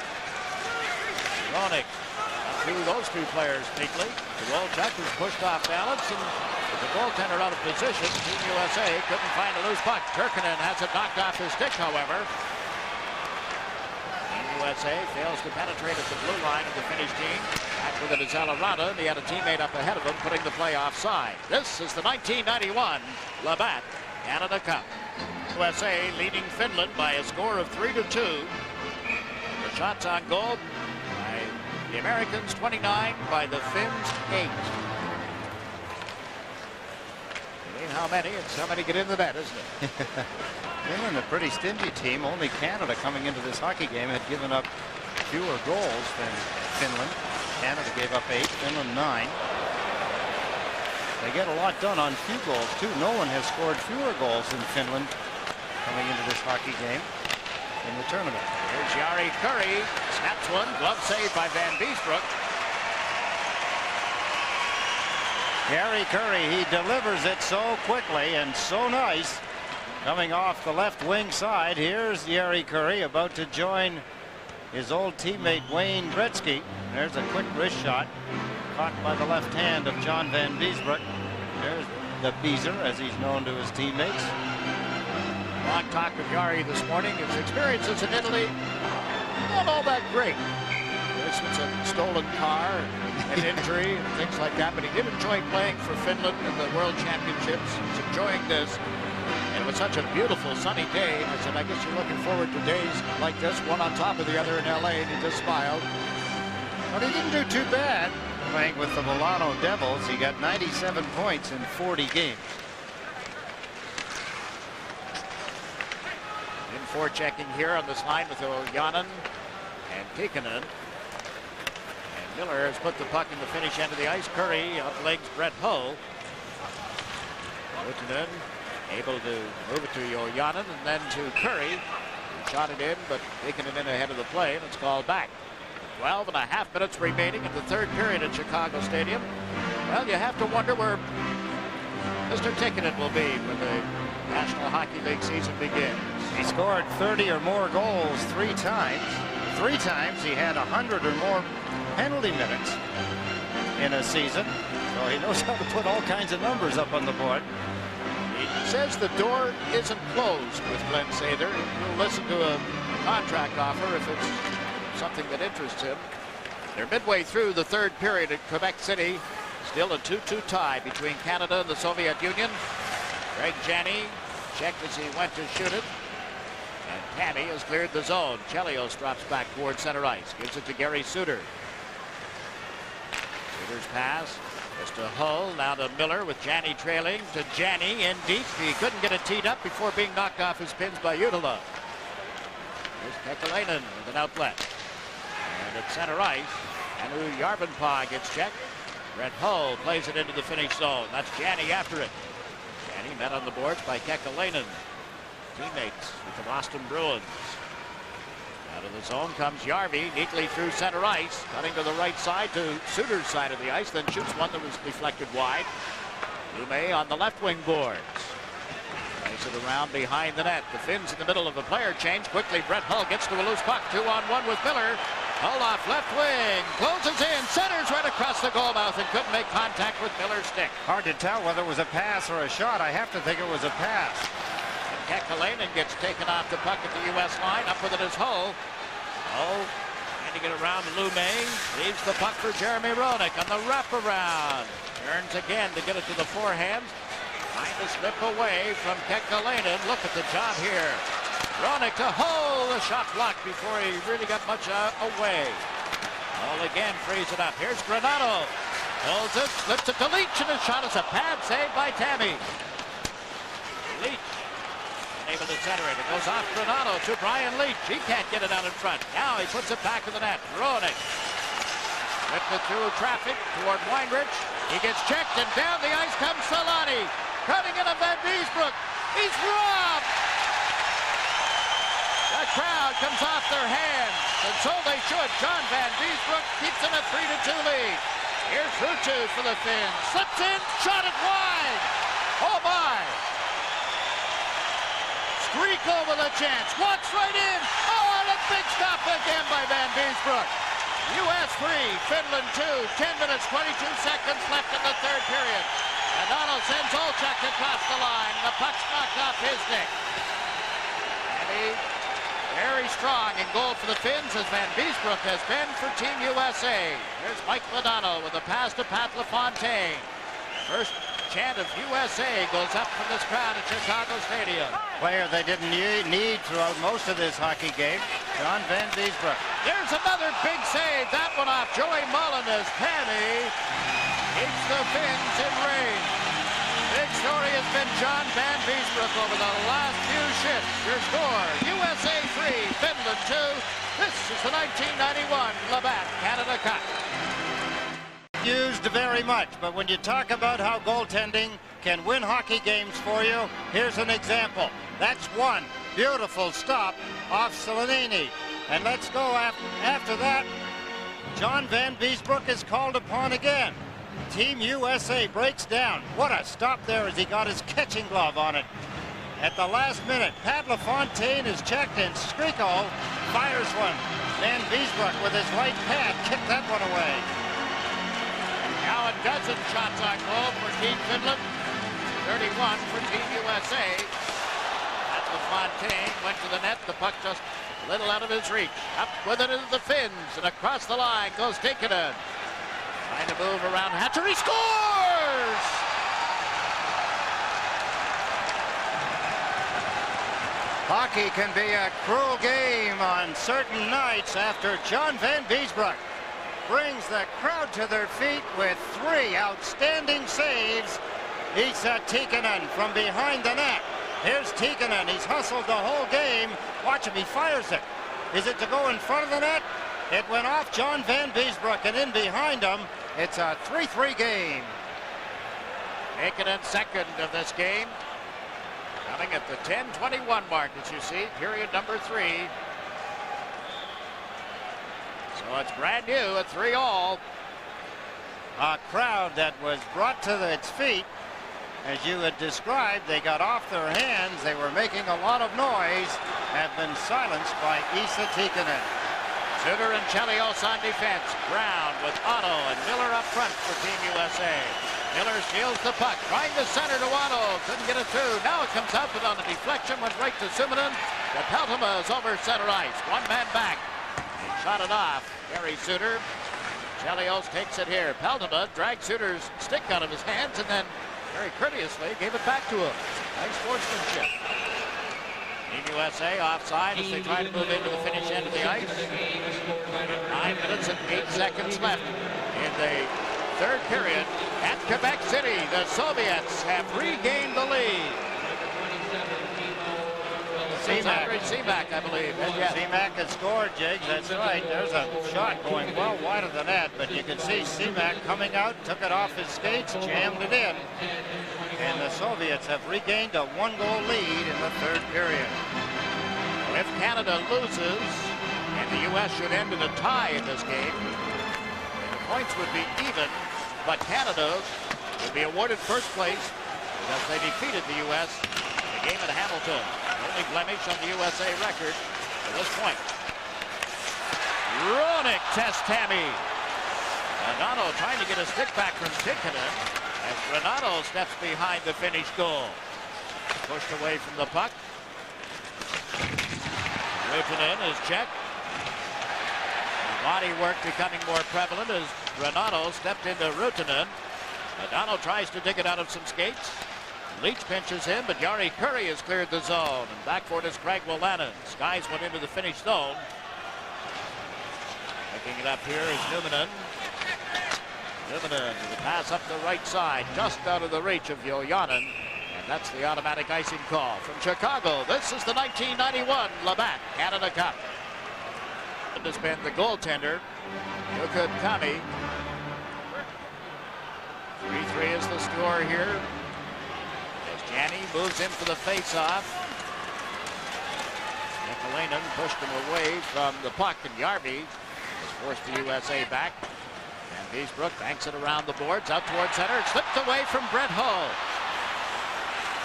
Roenick through those two players neatly. The goal check was pushed off balance, and with the goaltender out of position, Team USA couldn't find a loose puck. Kirkkanen has it knocked off his stick, however. Team USA fails to penetrate at the blue line of the Finnish team. Back with it is Alarada, and he had a teammate up ahead of him, putting the play offside. This is the 1991 Labatt Canada Cup. USA leading Finland by a score of 3-2. The shots on goal by the Americans 29, by the Finns 8. How many, and so many get in the net, isn't it? Finland, a pretty stingy team. Only Canada coming into this hockey game had given up fewer goals than Finland. Canada gave up 8, Finland 9. They get a lot done on few goals, too. No one has scored fewer goals than Finland coming into this hockey game in the tournament. Here's Jari Kurri, snaps one, glove saved by Van Beesbrook. Jari Kurri, he delivers it so quickly and so nice. Coming off the left wing side, here's Jari Kurri about to join his old teammate Wayne Gretzky. There's a quick wrist shot caught by the left hand of John Van Beesbrook. There's the Beezer, as he's known to his teammates. Long talk with Jari this morning. His experiences in Italy, not all that great. This was a stolen car, an injury, and things like that, but he did enjoy playing for Finland in the World Championships. He's enjoying this. And it was such a beautiful sunny day. I said, I guess you're looking forward to days like this, one on top of the other in LA, and he just smiled. But he didn't do too bad playing with the Milano Devils. He got 97 points in 40 games. In forechecking here on this line with Ojanen and Kekkonen. And Miller has put the puck in the Finnish end of the ice. Kurri outlegs Brett Hull. Ruutunen able to move it to Ojanen and then to Kurri. Who shot it in, but taking it in ahead of the play, and it's called back. 12.5 minutes remaining in the third period at Chicago Stadium. Well, you have to wonder where Mr. Kekkonen will be when the National Hockey League season begins. He scored 30 or more goals 3 times. 3 times he had 100 or more penalty minutes in a season. So he knows how to put all kinds of numbers up on the board. He says the door isn't closed with Glenn Sather. He'll listen to a contract offer if it's something that interests him. They're midway through the third period at Quebec City. Still a 2-2 tie between Canada and the Soviet Union. Greg Janney checked as he went to shoot it. And Panny has cleared the zone. Chelios drops back toward center ice. Gives it to Gary Suter. Suter's pass is to Hull. Now to Miller with Janney trailing. To Janney in deep. He couldn't get it teed up before being knocked off his pins by Udala. Here's Kekalainen with an outlet. And at center ice, Anu Jarvenpää gets checked. Brett Hull plays it into the Finnish zone. That's Janney after it. Janney met on the boards by Kekalainen. Teammates with the Boston Bruins. Out of the zone comes Järvi, neatly through center ice, cutting to the right side to Suter's side of the ice, then shoots one that was deflected wide. Lume on the left wing boards. Plays it around behind the net. The Finns in the middle of the player change. Quickly, Brett Hull gets to a loose puck. 2-on-1 with Miller. Olaf left wing, closes in, centers right across the goal mouth and couldn't make contact with Miller's stick. Hard to tell whether it was a pass or a shot. I have to think it was a pass. Kekalainen gets taken off the puck at the U.S. line, up with it is Hull. Hull trying to get around Lume, leaves the puck for Jeremy Roenick on the wraparound. Turns again to get it to the forehand. Trying to slip away from Kekalainen. Look at the job here. Roenick to Hull, the shot blocked before he really got much away. Hull again frees it up. Here's Granato. Holds it, slips it to Leach, and his shot is a pad save by Tammy. Leach able to center it. It goes off Granato to Brian Leach. He can't get it out in front. Now he puts it back in the net. Roenick whipped it through traffic toward Weinrich. He gets checked, and down the ice comes Solani. Cutting in of Van Beesbroek. He's robbed! The crowd comes off their hands, and so they should. John Van Beesbroek keeps them a 3-2 lead. Here's Ruutu for the Finns. Slips in, shot it wide. Oh my! Streako with a chance. Walks right in. Oh, and a big stop again by Van Beesbroek. U.S. 3, Finland 2. 10 minutes, 22 seconds left in the third period. O'Donnell sends Olchuk across the line. The puck's knocked off his stick. And he very strong in goal for the Finns, as Van Beesbroek has been for Team USA. Here's Mike Modano with a pass to Pat LaFontaine. First chant of USA goes up from this crowd at Chicago Stadium. Player they didn't need throughout most of this hockey game, John Van Beesbroek. There's another big save. That one off Joey Mullen as Tammy keeps the Finns in range. Big story has been John Van Beesbroek over the last few shifts. Your score, USA 3, Finland 2. This is the 1991 Labatt Canada Cup. Used very much, but when you talk about how goaltending can win hockey games for you, here's an example. That's one beautiful stop off Selanini. And let's go after that. John Van Beesbroek is called upon again. Team USA breaks down. What a stop there as he got his catching glove on it. At the last minute, Pat LaFontaine is checked and Streako fires one. Van Beesbroek with his right pad kicked that one away. Now a dozen shots on goal for Team Finland. 31 for Team USA. Pat LaFontaine went to the net. The puck just a little out of his reach. Up with it into the Finns, and across the line goes Tikkanen. Trying to move around Hatcher. He scores! Hockey can be a cruel game on certain nights after John Van Beesbroek brings the crowd to their feet with 3 outstanding saves. Esa Tikkanen from behind the net. Here's Tikkanen. He's hustled the whole game. Watch him. He fires it. Is it to go in front of the net? It went off John Van Beesbroek and in behind him. It's a 3-3 game. Tikkanen second of this game. Coming at the 10:21 mark, as you see, period number 3. So it's brand new at 3-all. A crowd that was brought to its feet. As you had described, they got off their hands. They were making a lot of noise. Have been silenced by Esa Tikkanen. Suter and Chelios on defense. Brown with Otto and Miller up front for Team USA. Miller steals the puck, trying to center to Otto. Couldn't get it through. Now it comes out, but on a deflection, went right to Simonin. The Peltoma is over center ice. One man back. He shot it off. Gary Suter. Chelios takes it here. Peltoma dragged Suter's stick out of his hands and then very courteously gave it back to him. Nice sportsmanship. Team USA offside as they try to move into the finish end of the ice. 9 minutes and 8 seconds left in the third period at Quebec City. The Soviets have regained the lead. Seaback, I believe. Yes. Seaback has scored, Jigs. That's right. There's a shot going well wide of the net, but you can see Seaback coming out, took it off his skates, jammed it in. And the Soviets have regained a 1-goal lead in the third period. If Canada loses, and the U.S. should end in a tie in this game, the points would be even, but Canada would be awarded first place because they defeated the U.S. in the game at Hamilton. The only blemish on the USA record at this point. Roenick tests Tammy. Renato trying to get a stick back from Tikkanen as Renato steps behind the Finnish goal. Pushed away from the puck. Ruotonen is checked. Body work becoming more prevalent as Renato stepped into Ruotonen. Renato tries to dig it out of some skates. Leach pinches him, but Jari Kurri has cleared the zone. And back for it is Craig Wolanin. Skies went into the Finnish zone. Picking it up here is Numminen. Numminen with a pass up the right side, just out of the reach of Yojanen. And that's the automatic icing call. From Chicago, this is the 1991 Labatt Canada Cup. It has been the goaltender, Jukka Kami. 3-3 is the score here. As Jani moves in for the face-off. Nikolainen pushed him away from the puck, and Järvi has forced the USA back. And Beesbrook banks it around the boards, out towards center. It slipped away from Brett Hull.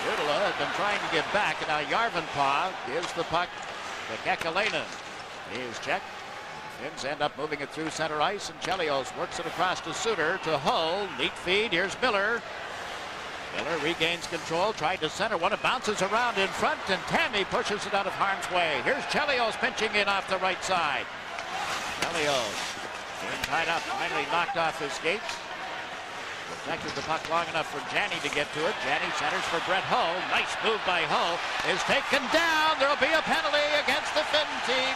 Jutila has been trying to get back, and now Järvenpää gives the puck to Kekalainen. He is checked. Finns end up moving it through center ice, and Chelios works it across to Suter, to Hull. Neat feed. Here's Miller. Miller regains control, tried to center one. It bounces around in front, and Tammy pushes it out of harm's way. Here's Chelios pinching in off the right side. Chelios being tied up, finally knocked off his skates. Protected the puck long enough for Jani to get to it. Jani centers for Brett Hull. Nice move by Hull. Is taken down. There'll be a penalty against the Finn team.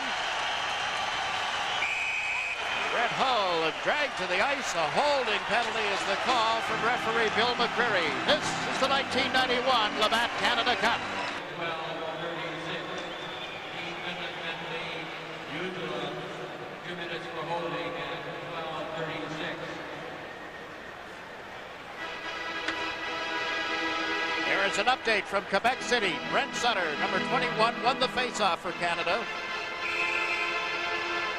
Brett Hull dragged to the ice. A holding penalty is the call from referee Bill McCreary. This is the 1991 Labatt Canada Cup. 2 minutes for holding and 12:36. Here is an update from Quebec City. Brent Sutter, number 21, won the faceoff for Canada.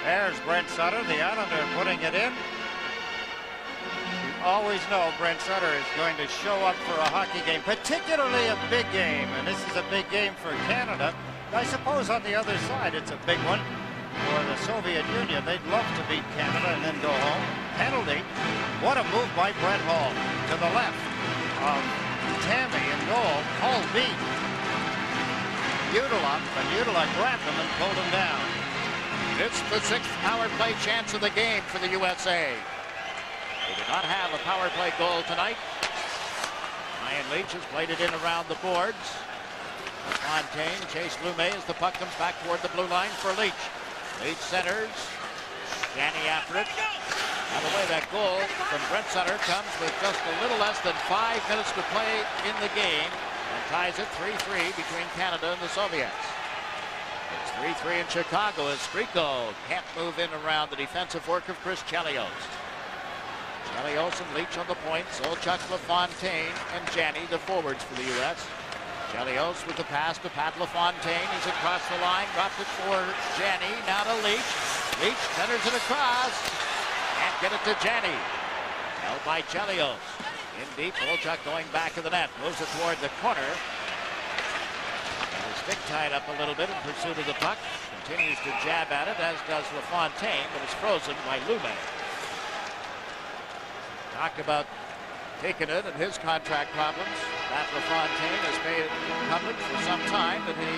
There's Brent Sutter, the Islander, putting it in. You always know Brent Sutter is going to show up for a hockey game, particularly a big game, and this is a big game for Canada. I suppose on the other side it's a big one for the Soviet Union. They'd love to beat Canada and then go home. Penalty. What a move by Brett Hull to the left of Tammy in goal. Hull beat Jutila, but Jutila grabbed him and pulled him down. It's the 6th power play chance of the game for the USA. They did not have a power play goal tonight. Ryan Leach has played it in around the boards. Fontaine chased Lumet as the puck comes back toward the blue line for Leach. Leach centers. Jani after it. By the way, that goal from Brent Sutter comes with just a little less than 5 minutes to play in the game and ties it 3-3 between Canada and the Soviets. It's 3-3 in Chicago as Strico can't move in around the defensive work of Chris Chelios. Chelios and Leach on the point. Solchuk, LaFontaine, and Jani, the forwards for the U.S. Chelios with the pass to Pat LaFontaine. He's across the line, dropped it for Jani. Now to Leach. Leach centers it across. Can't get it to Jani. Held by Chelios. In deep, Solchuk going back of the net. Moves it toward the corner. Stick tied up a little bit in pursuit of the puck. Continues to jab at it, as does LaFontaine, but it's frozen by Lumet. Talked about taking it and his contract problems. Matt LaFontaine has made it public for some time that he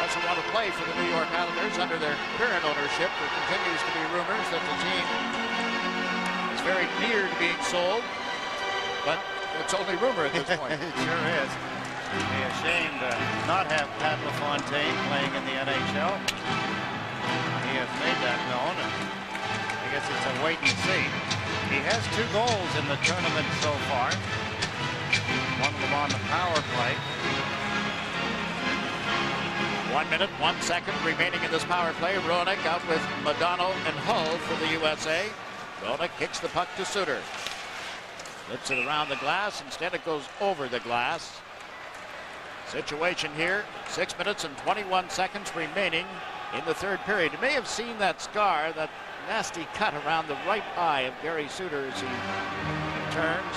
doesn't want to play for the New York Islanders under their current ownership. There continues to be rumors that the team is very near to being sold, but it's only rumor at this point. It sure is. It'd be a shame to not have Pat LaFontaine playing in the NHL. He has made that known, and I guess it's a wait and see. He has 2 goals in the tournament so far. One of them on the power play. 1 minute, 1 second remaining in this power play. Roenick out with Madonna and Hull for the USA. Roenick kicks the puck to Suter. Flips it around the glass. Instead it goes over the glass. Situation here, 6 minutes and 21 seconds remaining in the third period. You may have seen that scar, that nasty cut around the right eye of Gary Suter as he turns.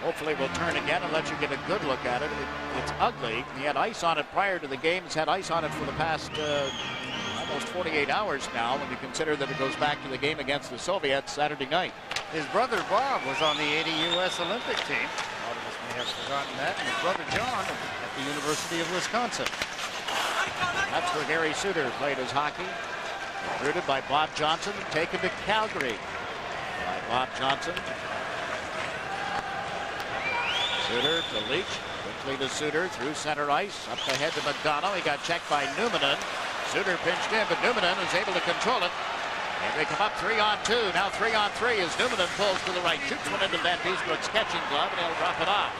Hopefully we'll turn again and let you get a good look at it. It's ugly. He had ice on it prior to the game. He's had ice on it for the past almost 48 hours now when you consider that it goes back to the game against the Soviets Saturday night. His brother Bob was on the 80 U.S. Olympic team. A lot of us may have forgotten that. And his brother John at the University of Wisconsin. That's where Gary Suter played his hockey. Recruited by Bob Johnson, taken to Calgary by Bob Johnson. Suter to Leach. Quickly to Suter through center ice. Up ahead to McDonough. He got checked by Numminen. Suter pinched in, but Numminen is able to control it. And they come up 3-on-2. Now 3-on-3 as Numminen pulls to the right. Shoots one into Van Beesbrook's catching glove, and he'll drop it off.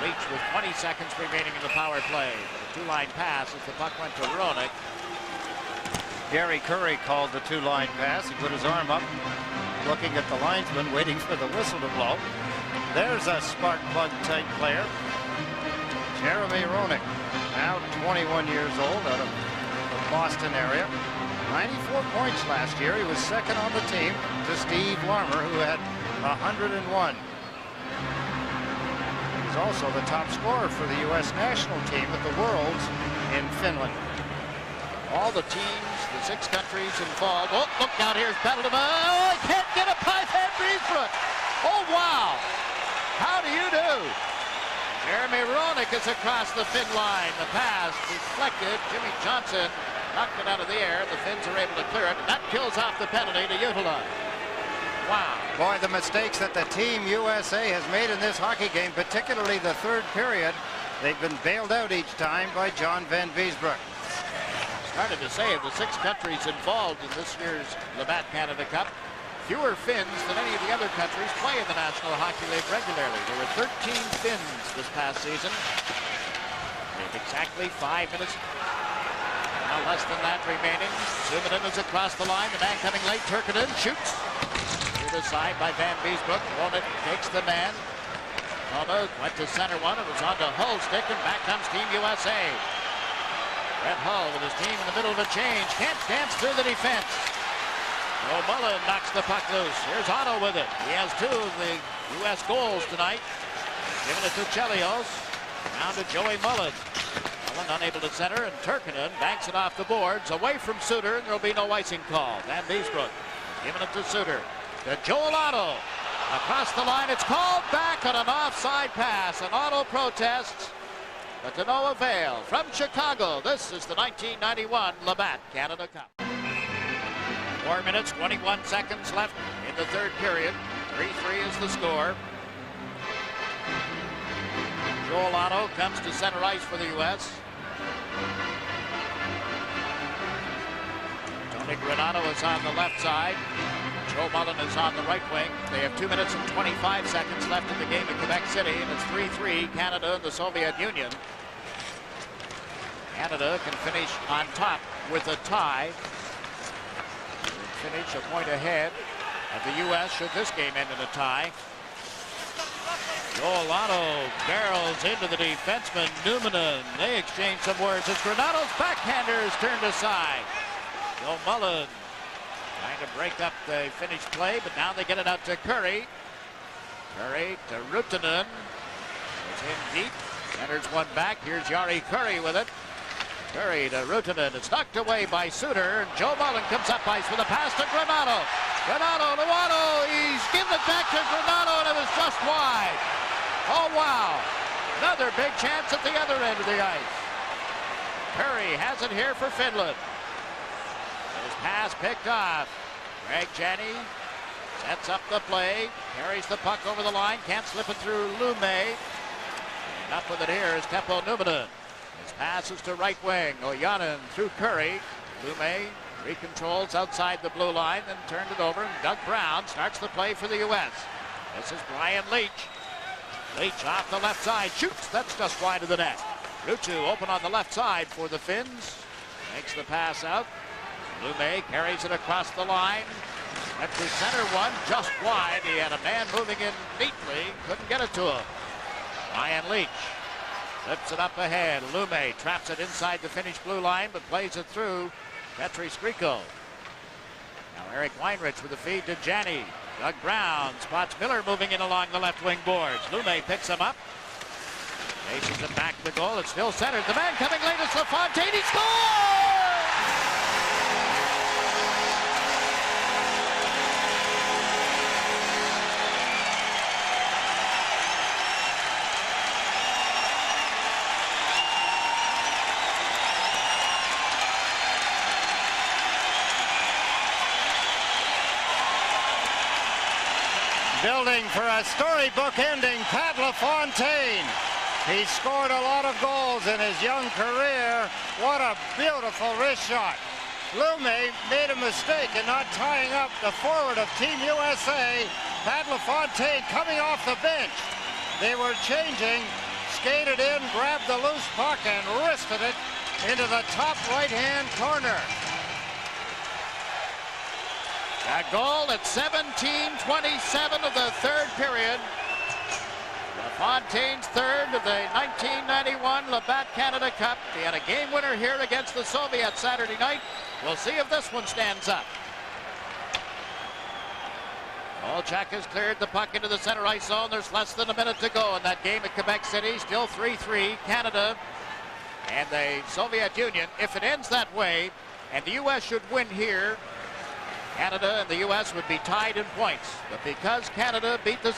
Leach with 20 seconds remaining in the power play. A two-line pass as the puck went to Roenick. Gary Curry called the two-line pass. He put his arm up, looking at the linesman, waiting for the whistle to blow. There's a spark plug type player. Jeremy Roenick, now 21 years old, out of the Boston area. 94 points last year. He was second on the team to Steve Larmer, who had 101. He's also the top scorer for the U.S. national team at the Worlds in Finland. All the teams, the 6 countries involved. Oh, look out, here's Petaluma. Oh, I can't get it by Van Beesbrook. Oh, wow. How do you do? Jeremy Roenick is across the Finn line. The pass deflected. Jimmy Johnson knocked it out of the air. The Finns are able to clear it. That kills off the penalty to utilize. Wow. Boy, the mistakes that the Team USA has made in this hockey game, particularly the third period, they've been bailed out each time by John Van Beesbrook. Started to say of the 6 countries involved in this year's Labatt Canada Cup, fewer Finns than any of the other countries play in the National Hockey League regularly. There were 13 Finns this past season. Exactly 5 minutes. Now less than that remaining. Numminen is across the line. The man coming late, Turkinen shoots. To the side by Van Beesbrook. Roenick takes the man. Noma went to center one. It was on to Hull's stick, and back comes Team USA. Brett Hull with his team in the middle of a change. Can't dance through the defense. Mullen knocks the puck loose. Here's Otto with it. He has 2 of the U.S. goals tonight. Giving it to Chelios. Down to Joey Mullen. Mullen unable to center, and Turkinen banks it off the boards away from Suter, and there'll be no icing call. Van Beesbrook giving it to Suter. To Joel Otto. Across the line, it's called back on an offside pass. And Otto protests, but to no avail. From Chicago, this is the 1991 Labatt Canada Cup. 4 minutes, 21 seconds left in the third period. 3-3 is the score. Joel Otto comes to center ice for the U.S. Tony Granato is on the left side. Joe Mullen is on the right wing. They have 2 minutes and 25 seconds left in the game in Quebec City, and it's 3-3, Canada and the Soviet Union. Canada can finish on top with a tie. Finish a point ahead of the U.S. should this game end in a tie. Joel Otto barrels into the defenseman Numminen. They exchange some words as Granato's backhander is turned aside. Joe Mullen trying to break up the finished play, but now they get it out to Curry. Curry to Ruutunen. It's in deep. Centers one back. Here's Jari Curry with it. Curry to Ruutunen. It's knocked away by Suter. And Joe Mullen comes up ice with a pass to Granato. Granato to Otto. He's given it back to Granato, and it was just wide. Oh, wow. Another big chance at the other end of the ice. Curry has it here for Finland. His pass picked off. Greg Janney sets up the play. Carries the puck over the line. Can't slip it through Lume. And up with it here is Teppo Numminen. His pass is to right wing. Ojanen through Curry. Lume recontrols outside the blue line, then turned it over, and Doug Brown starts the play for the U.S. This is Brian Leach. Leach off the left side, shoots. That's just wide of the net. Ruutu open on the left side for the Finns. Makes the pass out. Lume carries it across the line. At the center one, just wide. He had a man moving in neatly. Couldn't get it to him. Brian Leach flips it up ahead. Lume traps it inside the Finnish blue line, but plays it through Petri Skriko. Now Eric Weinrich with a feed to Janney. Doug Brown spots Miller moving in along the left wing boards. Lume picks him up. Chases him back to the goal. It's still centered. The man coming late is LaFontaine. He scores! building for a storybook ending, Pat LaFontaine. He scored a lot of goals in his young career. What a beautiful wrist shot. Lume made a mistake in not tying up the forward of Team USA, Pat LaFontaine, coming off the bench. They were changing, skated in, grabbed the loose puck, and wristed it into the top right-hand corner. A goal at 17:27 of the third period. LaFontaine's third of the 1991 Labatt Canada Cup. He had a game winner here against the Soviets Saturday night. We'll see if this one stands up. Olchak has cleared the puck into the center ice zone. There's less than a minute to go in that game at Quebec City. Still 3-3, Canada and the Soviet Union. If it ends that way, and the U.S. should win here, Canada and the U.S. would be tied in points. But because Canada beat the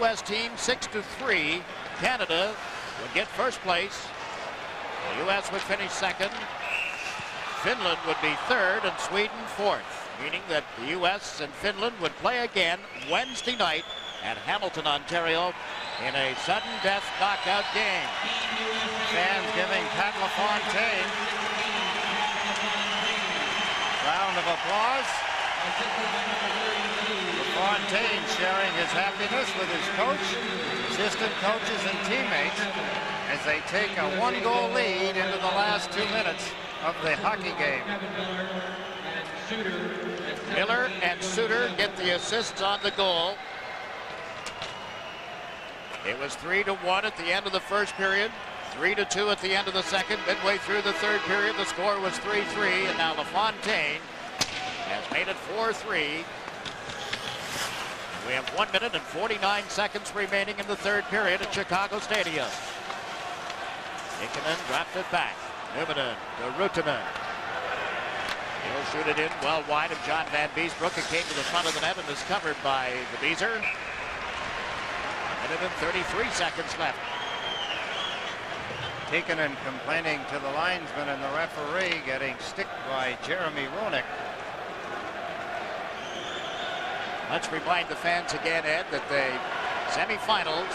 U.S. team 6-3, Canada would get first place. The U.S. would finish second. Finland would be third and Sweden fourth, meaning that the U.S. and Finland would play again Wednesday night at Hamilton, Ontario in a sudden death knockout game. Fans giving Pat LaFontaine a round of applause. LaFontaine sharing his happiness with his coach, assistant coaches, and teammates as they take a one-goal lead into the last 2 minutes of the hockey game. Miller and Suter get the assists on the goal. It was 3-1 at the end of the first period, 3-2 at the end of the second. Midway through the third period, the score was 3-3, and now LaFontaine has made it 4-3. We have 1 minute and 49 seconds remaining in the third period at Chicago Stadium. Nikkonen dropped it back. Numminen to Ruutunen. He'll shoot it in well wide of John Van Beesbrook. It came to the front of the net and is covered by the Beezer. 1 minute and 33 seconds left. Nikkonen complaining to the linesman and the referee, getting sticked by Jeremy Roenick. Let's remind the fans again, Ed, that the semifinals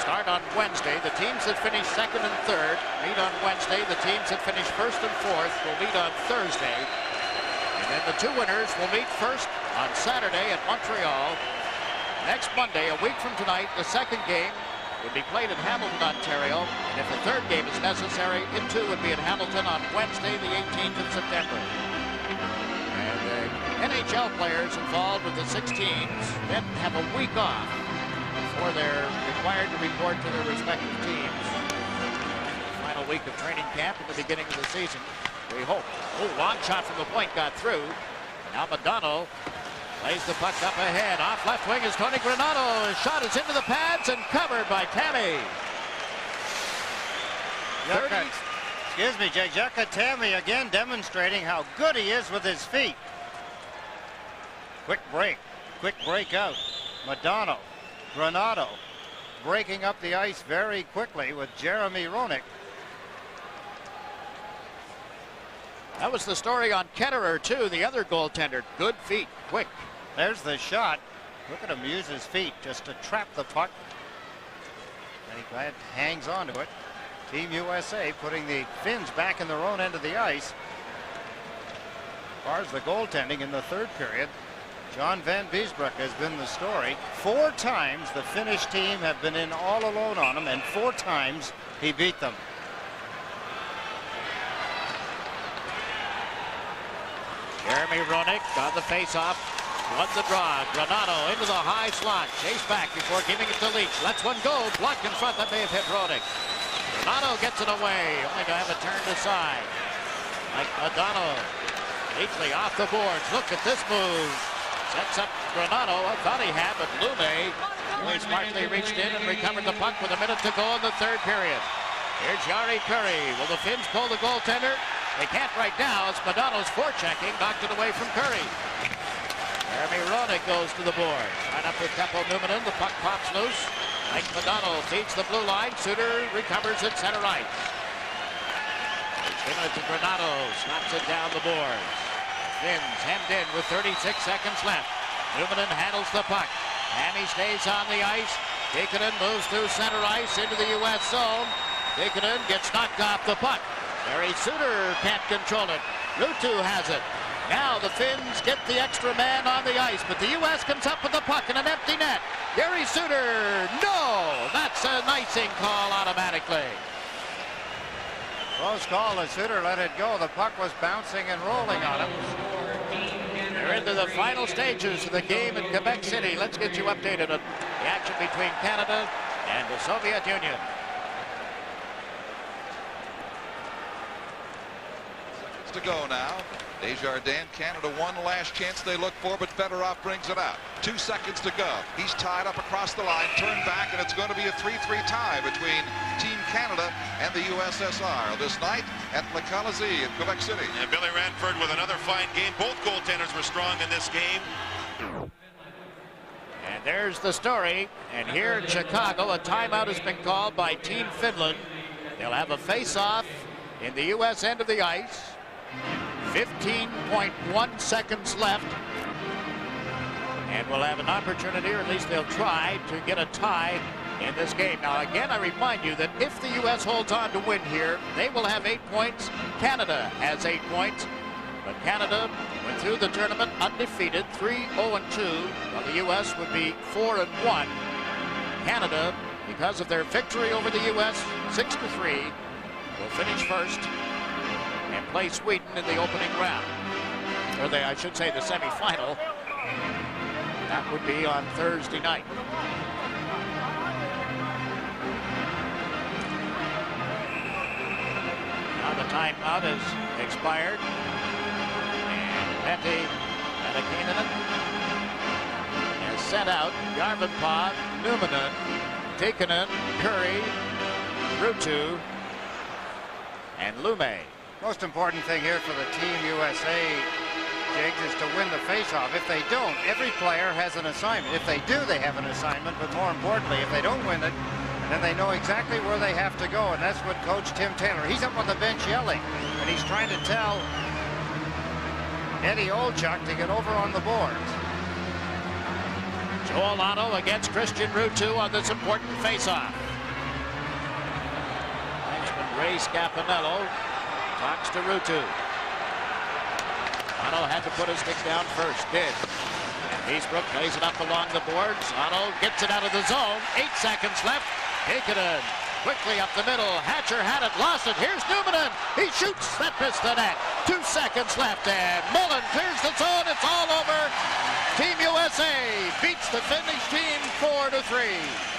start on Wednesday. The teams that finish second and third meet on Wednesday. The teams that finish first and fourth will meet on Thursday. And then the two winners will meet first on Saturday at Montreal. Next Monday, a week from tonight, the second game would be played in Hamilton, Ontario. And if a third game is necessary, it too would be in Hamilton on Wednesday, the 18th of September. And the NHL players involved with the 16s then have a week off before they're required to report to their respective teams. Final week of training camp at the beginning of the season, we hope. Oh, long shot from the point got through. Now Madonna plays the puck up ahead. Off left wing is Tony Granato. His shot is into the pads and covered by Tammy. Excuse me, Jay. Jukka Tammy again demonstrating how good he is with his feet. Quick break out. Madonna, Granato breaking up the ice very quickly with Jeremy Roenick. That was the story on Ketterer, too, the other goaltender. Good feet, quick. There's the shot. Look at him use his feet just to trap the puck. And he hangs on to it. Team USA putting the Finns back in their own end of the ice. As far as the goaltending in the third period, John Van Beesbrook has been the story. 4 times the Finnish team have been in all alone on him, and 4 times he beat them. Jeremy Roenick on the face-off. Won the draw. Granato into the high slot. Chase back before giving it to Leach. Lets one go. Blocked in front. That may have hit Roenick. Granato gets it away. Only to have it turned aside. Mike Madonna. Leachley off the boards. Look at this move. Sets up Granato. I thought he had, but Lume smartly reached in and recovered the puck with a minute to go in the third period. Here's Jari Kurri. Will the Finns pull the goaltender? They can't right now. It's Madonna's forechecking. Knocked it away from Kurri. Jeremy Roenick goes to the board. Right up with Teppo Numminen. The puck pops loose. Mike Madonna feeds the blue line. Suter recovers at center ice. Giving it to Granato. Snaps it down the boards. Finns hemmed in with 36 seconds left. Numminen handles the puck. Hammy stays on the ice. Tikkanen moves through center ice into the U.S. zone. Tikkanen gets knocked off the puck. Barry Suter can't control it. Ruutu has it. Now the Finns get the extra man on the ice, but the U.S. comes up with the puck in an empty net. Gary Suter, no! That's an icing call automatically. Close call as Suter let it go. The puck was bouncing and rolling on him. We're into the final stages of the game in Quebec City. Let's get you updated on the action between Canada and the Soviet Union. To go now. Desjardins, Canada one last chance they look for, but Fedorov brings it out. 2 seconds to go. He's tied up across the line, turned back, and it's going to be a 3-3 tie between Team Canada and the USSR this night at Le Colisée in Quebec City. And Billy Ranford with another fine game. Both goaltenders were strong in this game. And there's the story. And here in Chicago, a timeout has been called by Team Finland. They'll have a face-off in the U.S. end of the ice. 15.1 seconds left. And we'll have an opportunity, or at least they'll try, to get a tie in this game. Now, again, I remind you that if the U.S. holds on to win here, they will have 8 points. Canada has 8 points. But Canada went through the tournament undefeated, 3-0-2, while the U.S. would be 4-1. Canada, because of their victory over the U.S., 6-3, will finish first and play Sweden in the opening round. Or I should say the semifinal. That would be on Thursday night. Now the timeout has expired. And Pentti Mäkinen has sent out Järvenpää, Numminen, Tikkanen, Curry, Ruutu, and Lume. Most important thing here for the Team USA, Jiggs, is to win the faceoff. If they don't, every player has an assignment. If they do, they have an assignment. But more importantly, if they don't win it, then they know exactly where they have to go. And that's what Coach Tim Taylor, he's up on the bench yelling. And he's trying to tell Eddie Olchuk to get over on the boards. Joel Otto against Christian Ruutu on this important faceoff. Henchman Ray Scapinello talks to Ruutu. Otto had to put his stick down first, did. And Beesbrook plays it up along the boards. Otto gets it out of the zone. 8 seconds left. Tikkanen quickly up the middle. Hatcher had it, lost it. Here's Numminen. He shoots. That missed the net. 2 seconds left, and Mullen clears the zone. It's all over. Team USA beats the Finnish team 4-3.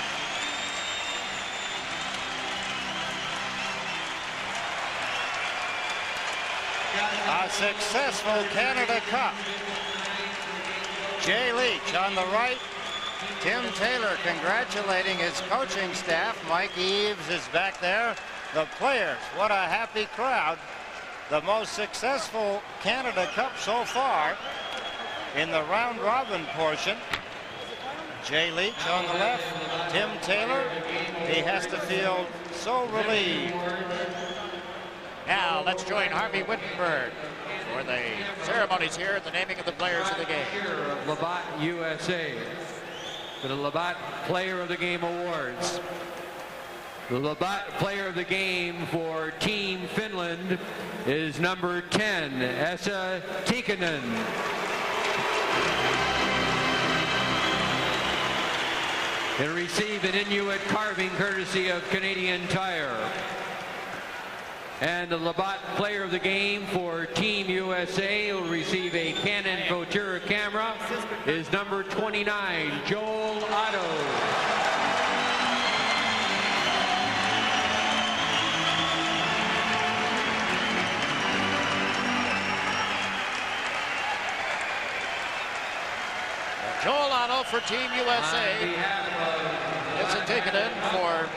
A successful Canada Cup. Jay Leach on the right. Tim Taylor congratulating his coaching staff. Mike Eaves is back there. The players, what a happy crowd. The most successful Canada Cup so far in the round robin portion. Jay Leach on the left. Tim Taylor, he has to feel so relieved. Now let's join Harvey Wittenberg for the ceremonies here at the naming of the players of the game. Labatt USA for the Labatt Player of the Game Awards. The Labatt Player of the Game for Team Finland is number 10, Esa Tikkanen. He'll receive an Inuit carving courtesy of Canadian Tire. And the Labatt Player of the Game for Team USA will receive a Canon Futura camera is number 29, Joel Otto. Joel Otto for Team USA. It's a Tikkanen for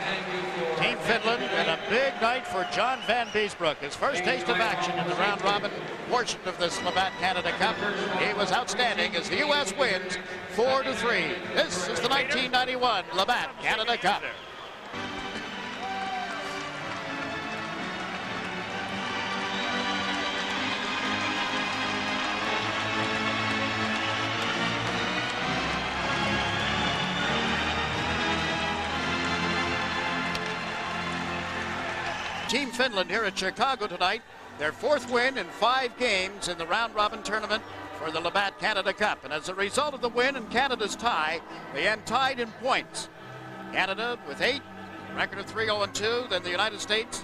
Team Finland, and a big night for John Van Beesbrook. His first taste of action in the round robin portion of this Labatt Canada Cup. He was outstanding as the U.S. wins 4-3. This is the 1991 Labatt Canada Cup. Team Finland here at Chicago tonight. Their 4th win in 5 games in the round-robin tournament for the Labatt Canada Cup. And as a result of the win and Canada's tie, they end tied in points. Canada with 8, record of 3-0-2. Then the United States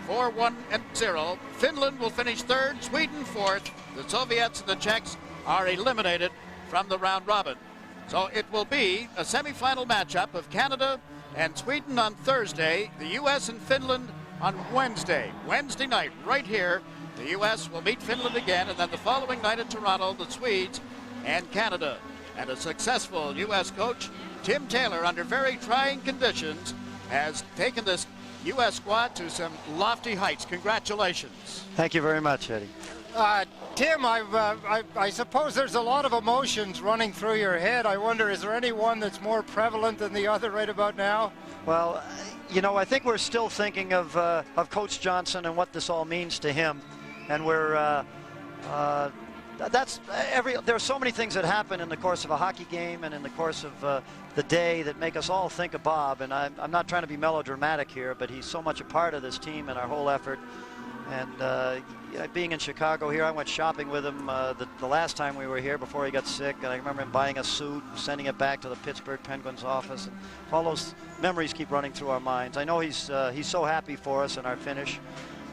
4-1-0. Finland will finish 3rd, Sweden 4th. The Soviets and the Czechs are eliminated from the round-robin. So it will be a semifinal matchup of Canada and Sweden on Thursday, the U.S. and Finland on Wednesday. Wednesday night, right here, the U.S. will meet Finland again, and then the following night in Toronto, the Swedes and Canada. And a successful U.S. coach, Tim Taylor, under very trying conditions, has taken this U.S. squad to some lofty heights. Congratulations. Thank you very much, Eddie. Tim, I suppose there's a lot of emotions running through your head. I wonder, is there any one that's more prevalent than the other right about now? Well, you know, I think we're still thinking of Coach Johnson and what this all means to him. And we're, there's so many things that happen in the course of a hockey game and in the course of the day that make us all think of Bob. And I'm not trying to be melodramatic here, but he's so much a part of this team and our whole effort. And being in Chicago here, I went shopping with him the last time we were here before he got sick. And I remember him buying a suit, sending it back to the Pittsburgh Penguins office. And all those memories keep running through our minds. I know he's so happy for us in our finish.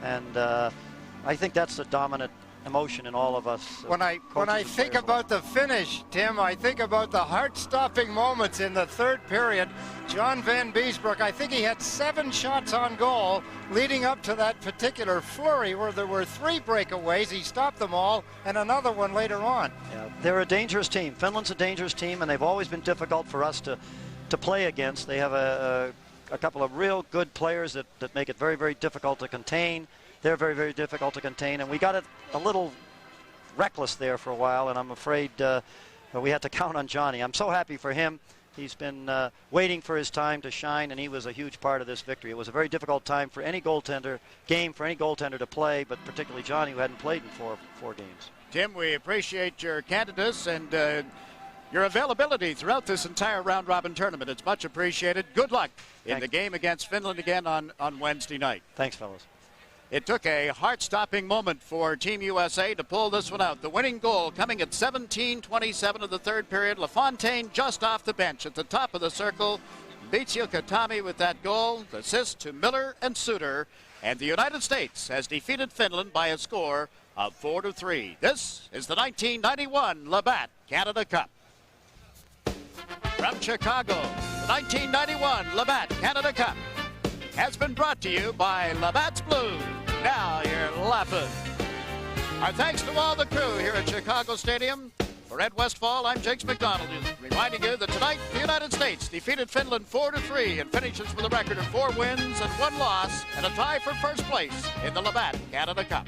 And I think that's the dominant emotion in all of us. When I think about the finish, Tim, I think about the heart-stopping moments in the 3rd period. John Van Beesbroek, I think he had 7 shots on goal leading up to that particular flurry where there were 3 breakaways. He stopped them all, and another one later on. Yeah, they're a dangerous team. Finland's a dangerous team, and they've always been difficult for us to play against. They have a couple of real good players that make it very, very difficult to contain. They're very, very difficult to contain, and we got it a little reckless there for a while, and I'm afraid we had to count on Johnny. I'm so happy for him. He's been waiting for his time to shine, and he was a huge part of this victory. It was a very difficult time for any goaltender to play, but particularly Johnny, who hadn't played in four games. Tim, we appreciate your candidness and your availability throughout this entire round-robin tournament. It's much appreciated. Good luck in the game against Finland again on Wednesday night. Thanks, fellas. It took a heart-stopping moment for Team USA to pull this one out. The winning goal coming at 17:27 of the 3rd period. LaFontaine just off the bench at the top of the circle. Beitsio Katami with that goal. Assist to Miller and Suter. And the United States has defeated Finland by a score of 4-3. This is the 1991 Labatt Canada Cup. From Chicago, the 1991 Labatt Canada Cup has been brought to you by Labatt's Blue. Now you're laughing. Our thanks to all the crew here at Chicago Stadium. For Ed Westfall, I'm Jakes McDonald, reminding you that tonight the United States defeated Finland 4-3 and finishes with a record of 4 wins and 1 loss and a tie for first place in the Labatt Canada Cup.